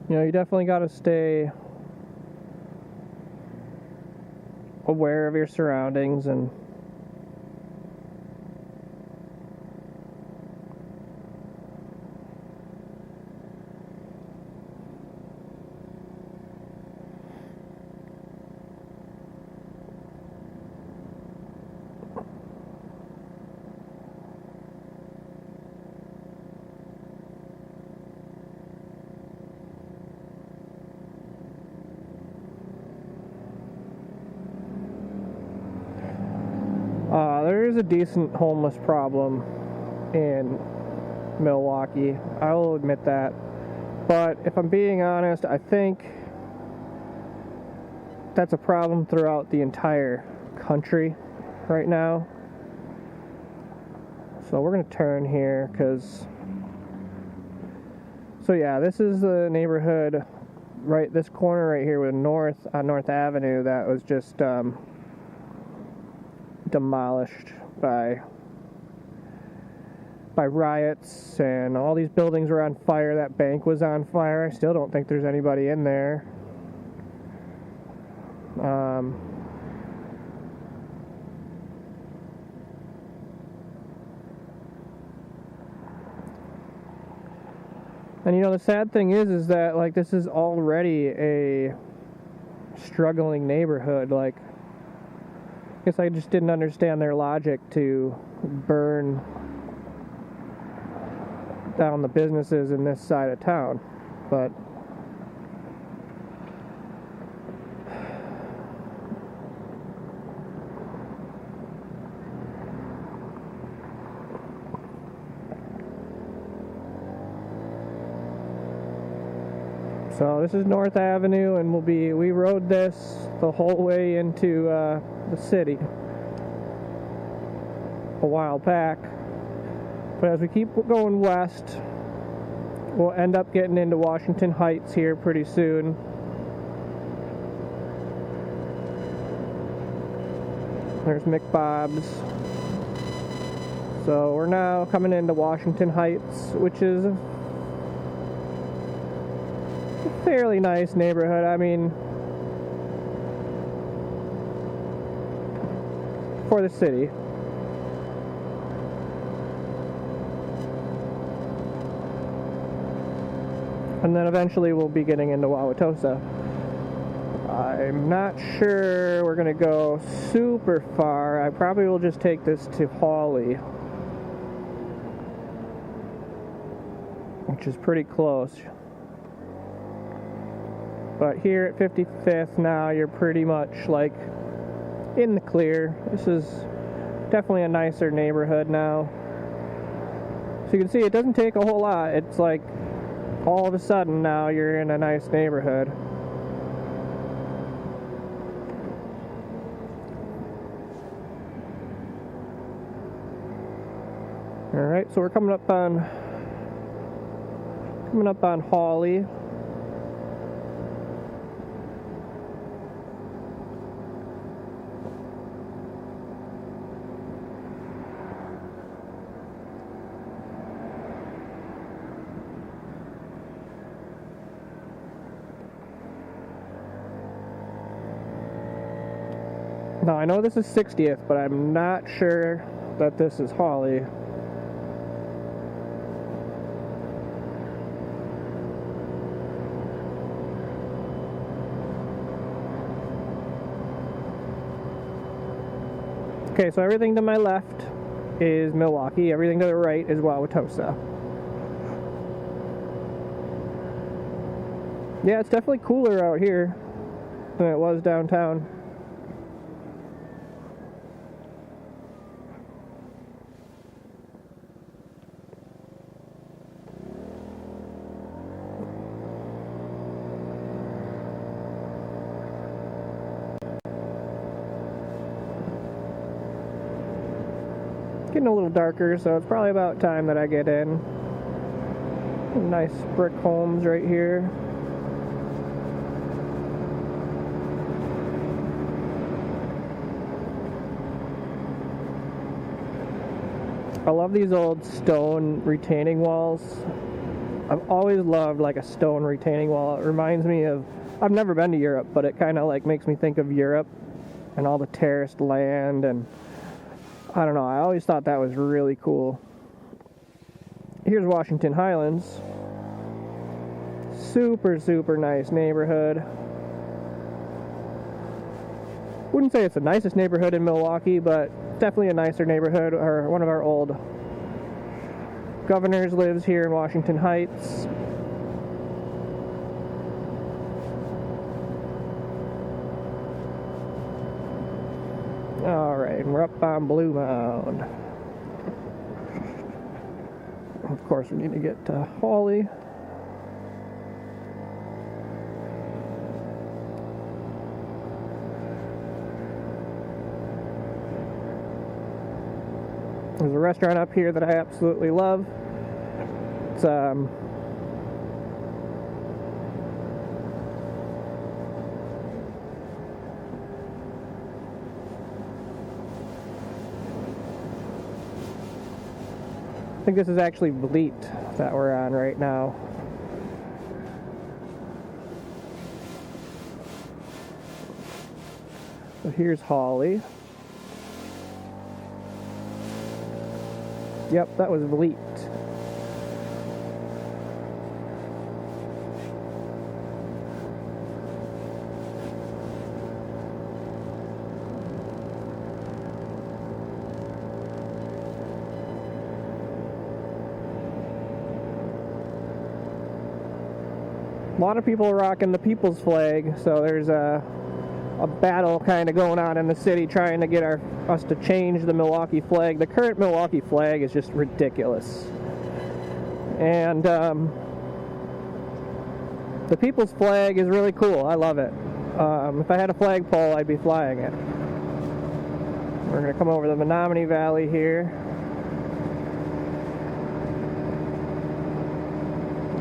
You know, you definitely got to stay aware of your surroundings and there is a decent homeless problem in Milwaukee. I will admit that. But if I'm being honest, I think that's a problem throughout the entire country right now. So we're going to turn here because... So yeah, this is the neighborhood, right, this corner right here with North Avenue that was just demolished by riots, and all these buildings were on fire. That bank was on fire. I still don't think there's anybody in there. And you know, the sad thing is that like this is already a struggling neighborhood. Like, I guess I just didn't understand their logic to burn down the businesses in this side of town. But so this is North Avenue, and we rode this the whole way into the city a while back. But as we keep going west, we'll end up getting into Washington Heights here pretty soon. There's McBob's. So we're now coming into Washington Heights, which is a fairly nice neighborhood. I mean, for the city. And then eventually we'll be getting into Wauwatosa. I'm not sure we're going to go super far. I probably will just take this to Hawley which is pretty close. But here at 55th now, you're pretty much like in the clear. This is definitely a nicer neighborhood now. So you can see it doesn't take a whole lot. It's like all of a sudden now you're in a nice neighborhood. Alright, so we're coming up on Hawley. Now I know this is 60th, but I'm not sure that this is Hawley. Okay, so everything to my left is Milwaukee, everything to the right is Wauwatosa. Yeah, it's definitely cooler out here than it was downtown. Getting a little darker, so it's probably about time that I get in. Nice brick homes right here. I love these old stone retaining walls. I've always loved like a stone retaining wall. It reminds me of, I've never been to Europe, but it kind of like makes me think of Europe and all the terraced land, and I don't know, I always thought that was really cool. Here's Washington Highlands. Super, super nice neighborhood. Wouldn't say it's the nicest neighborhood in Milwaukee, but definitely a nicer neighborhood. Or one of our old governors lives here in Washington Heights. Alright, and we're up on Blue Mound. Of course, we need to get to Hawley. There's a restaurant up here that I absolutely love. It's I think this is actually Vliet that we're on right now. So here's Hawley. Yep, that was Vliet. A lot of people are rocking the people's flag, so there's a battle kind of going on in the city trying to get us to change the Milwaukee flag. The current Milwaukee flag is just ridiculous. And the people's flag is really cool. I love it. If I had a flagpole, I'd be flying it. We're going to come over the Menominee Valley here.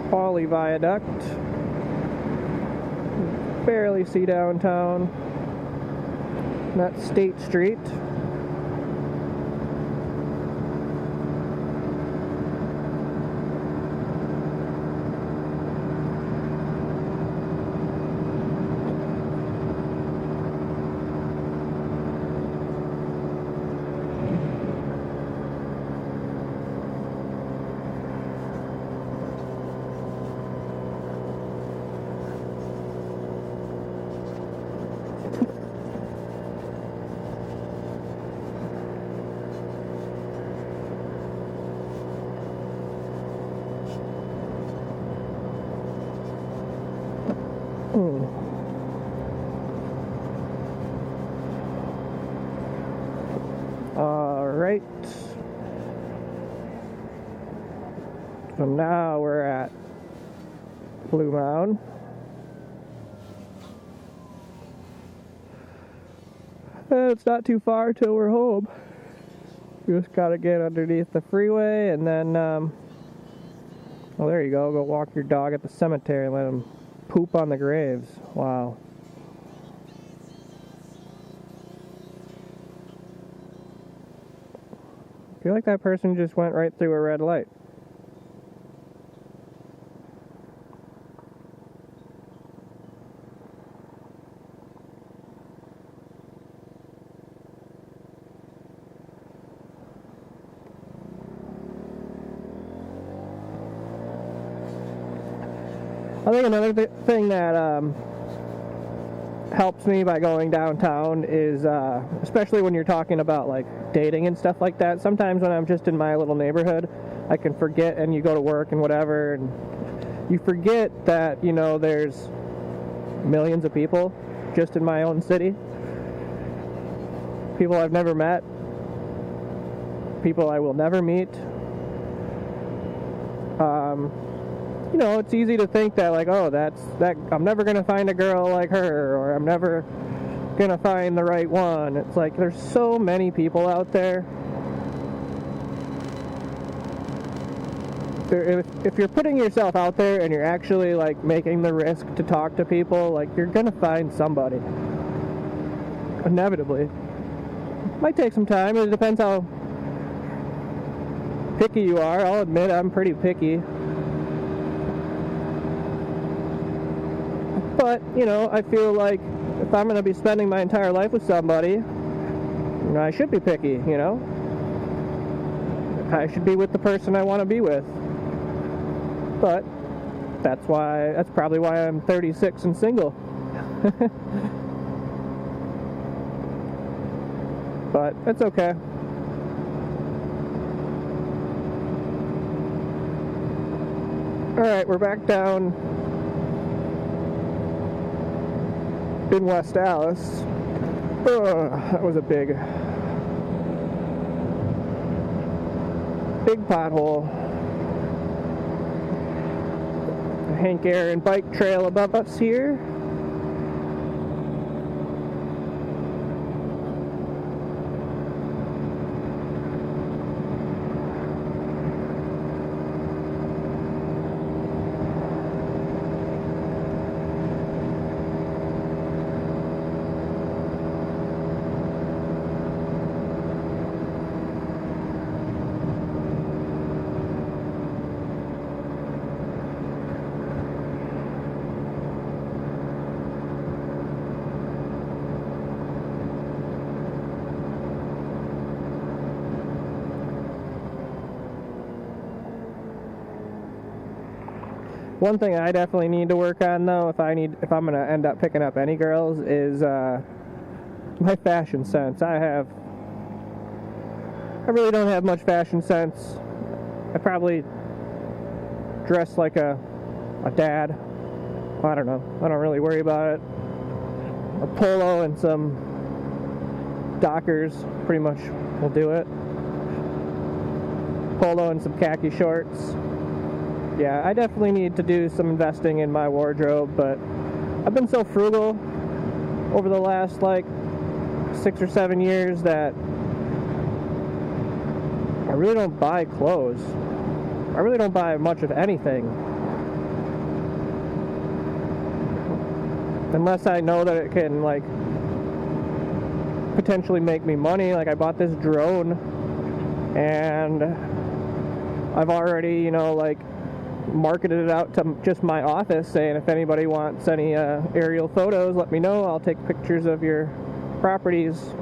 Hawley Viaduct. Barely see downtown. That's State Street. Alright. So now we're at Blue Mound. And it's not too far till we're home. You just gotta get underneath the freeway and then, well, there you go. Go walk your dog at the cemetery and let him poop on the graves. Wow. I feel like that person just went right through a red light. I think another thing that helps me by going downtown is, especially when you're talking about like dating and stuff like that, sometimes when I'm just in my little neighborhood, I can forget, and you go to work and whatever, and you forget that, you know, there's millions of people just in my own city. People I've never met, people I will never meet. You know, it's easy to think that, like, oh, that I'm never gonna find a girl like her, or I'm never gonna find the right one. It's like there's so many people out there. If you're putting yourself out there and you're actually like making the risk to talk to people, like, you're gonna find somebody. Inevitably. Might take some time. It depends how picky you are. I'll admit I'm pretty picky. But, you know, I feel like if I'm going to be spending my entire life with somebody, you know, I should be picky, you know? I should be with the person I want to be with. But that's probably why I'm 36 and single. But it's okay. Alright, we're back down in West Allis. That was a big pothole. The Hank Aaron bike trail above us here. One thing I definitely need to work on, though, if I'm gonna end up picking up any girls, is my fashion sense. I really don't have much fashion sense. I probably dress like a dad. I don't know. I don't really worry about it. A polo and some Dockers pretty much will do it. Polo and some khaki shorts. Yeah, I definitely need to do some investing in my wardrobe, but I've been so frugal over the last, like, 6 or 7 years that I really don't buy clothes. I really don't buy much of anything. Unless I know that it can, like, potentially make me money. Like, I bought this drone, and I've already, you know, like, marketed it out to just my office, saying if anybody wants any aerial photos, let me know. I'll take pictures of your properties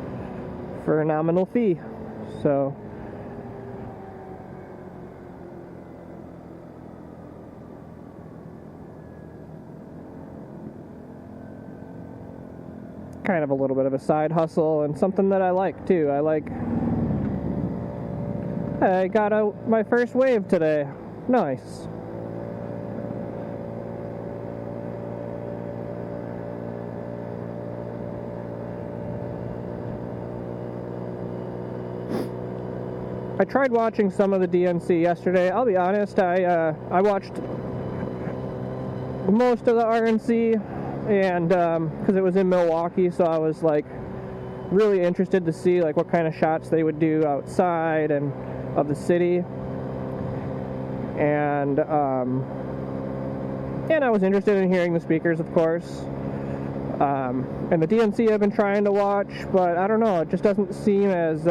for a nominal fee. So kind of a little bit of a side hustle, and something that I like too. I got my first wave today. Nice. I tried watching some of the DNC yesterday. I'll be honest, I watched most of the RNC, and because it was in Milwaukee, so I was like really interested to see like what kind of shots they would do outside and of the city, and I was interested in hearing the speakers, of course. And the DNC I've been trying to watch, but I don't know, it just doesn't seem as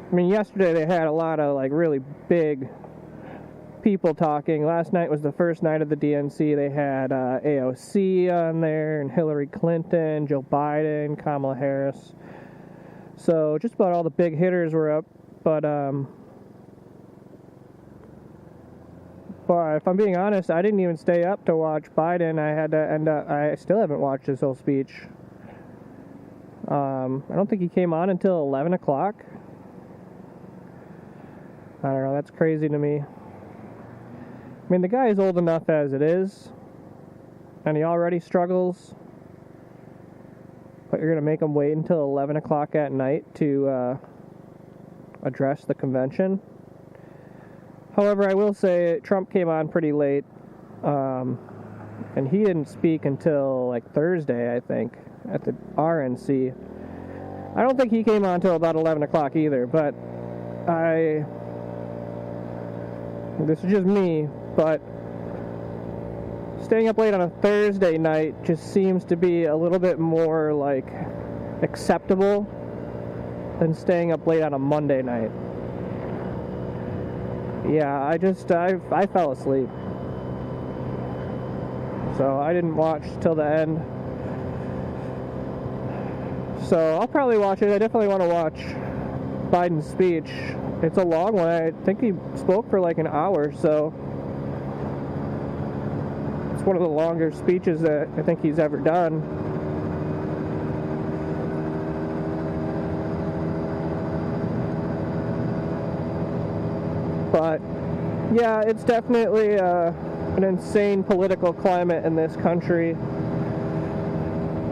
I mean, yesterday they had a lot of like really big people talking. Last night was the first night of the DNC. They had AOC on there, and Hillary Clinton, Joe Biden, Kamala Harris. So just about all the big hitters were up. But if I'm being honest, I didn't even stay up to watch Biden. I had to end up. I still haven't watched his whole speech. I don't think he came on until 11 o'clock. I don't know, that's crazy to me. I mean, the guy is old enough as it is, and he already struggles, but you're going to make him wait until 11 o'clock at night to address the convention. However, I will say Trump came on pretty late, and he didn't speak until like Thursday, I think, at the RNC. I don't think he came on until about 11 o'clock either, but this is just me, but staying up late on a Thursday night just seems to be a little bit more like acceptable than staying up late on a Monday night. Yeah, I fell asleep. So I didn't watch till the end. So I'll probably watch it. I definitely want to watch Biden's speech. It's a long one. I think he spoke for like an hour, so it's one of the longer speeches that I think he's ever done. But yeah, it's definitely an insane political climate in this country.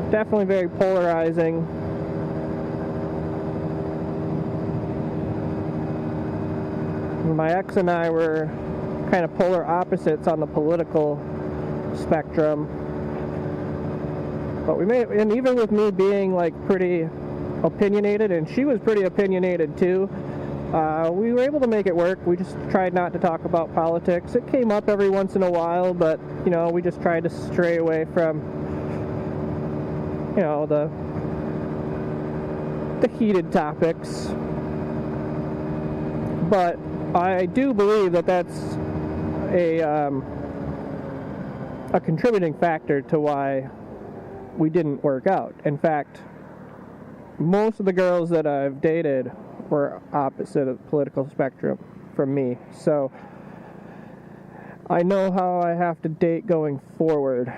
Definitely very polarizing. My ex and I were kind of polar opposites on the political spectrum, but and even with me being like pretty opinionated, and she was pretty opinionated too, we were able to make it work. We just tried not to talk about politics. It came up every once in a while, but you know, we just tried to stray away from, you know, the heated topics. But I do believe that that's a contributing factor to why we didn't work out. In fact, most of the girls that I've dated were opposite of the political spectrum from me. So I know how I have to date going forward.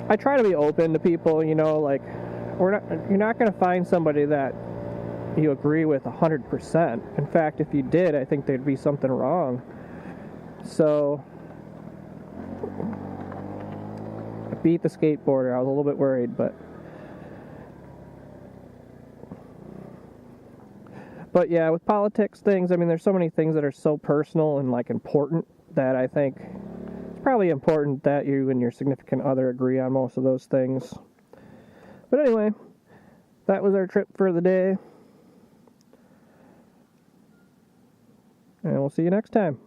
I try to be open to people, you know, like you're not going to find somebody that you agree with 100%. In fact, if you did, I think there'd be something wrong. So I beat the skateboarder. I was a little bit worried, but yeah, with politics things, I mean, there's so many things that are so personal and like important that I think it's probably important that you and your significant other agree on most of those things. But anyway, that was our trip for the day. And we'll see you next time.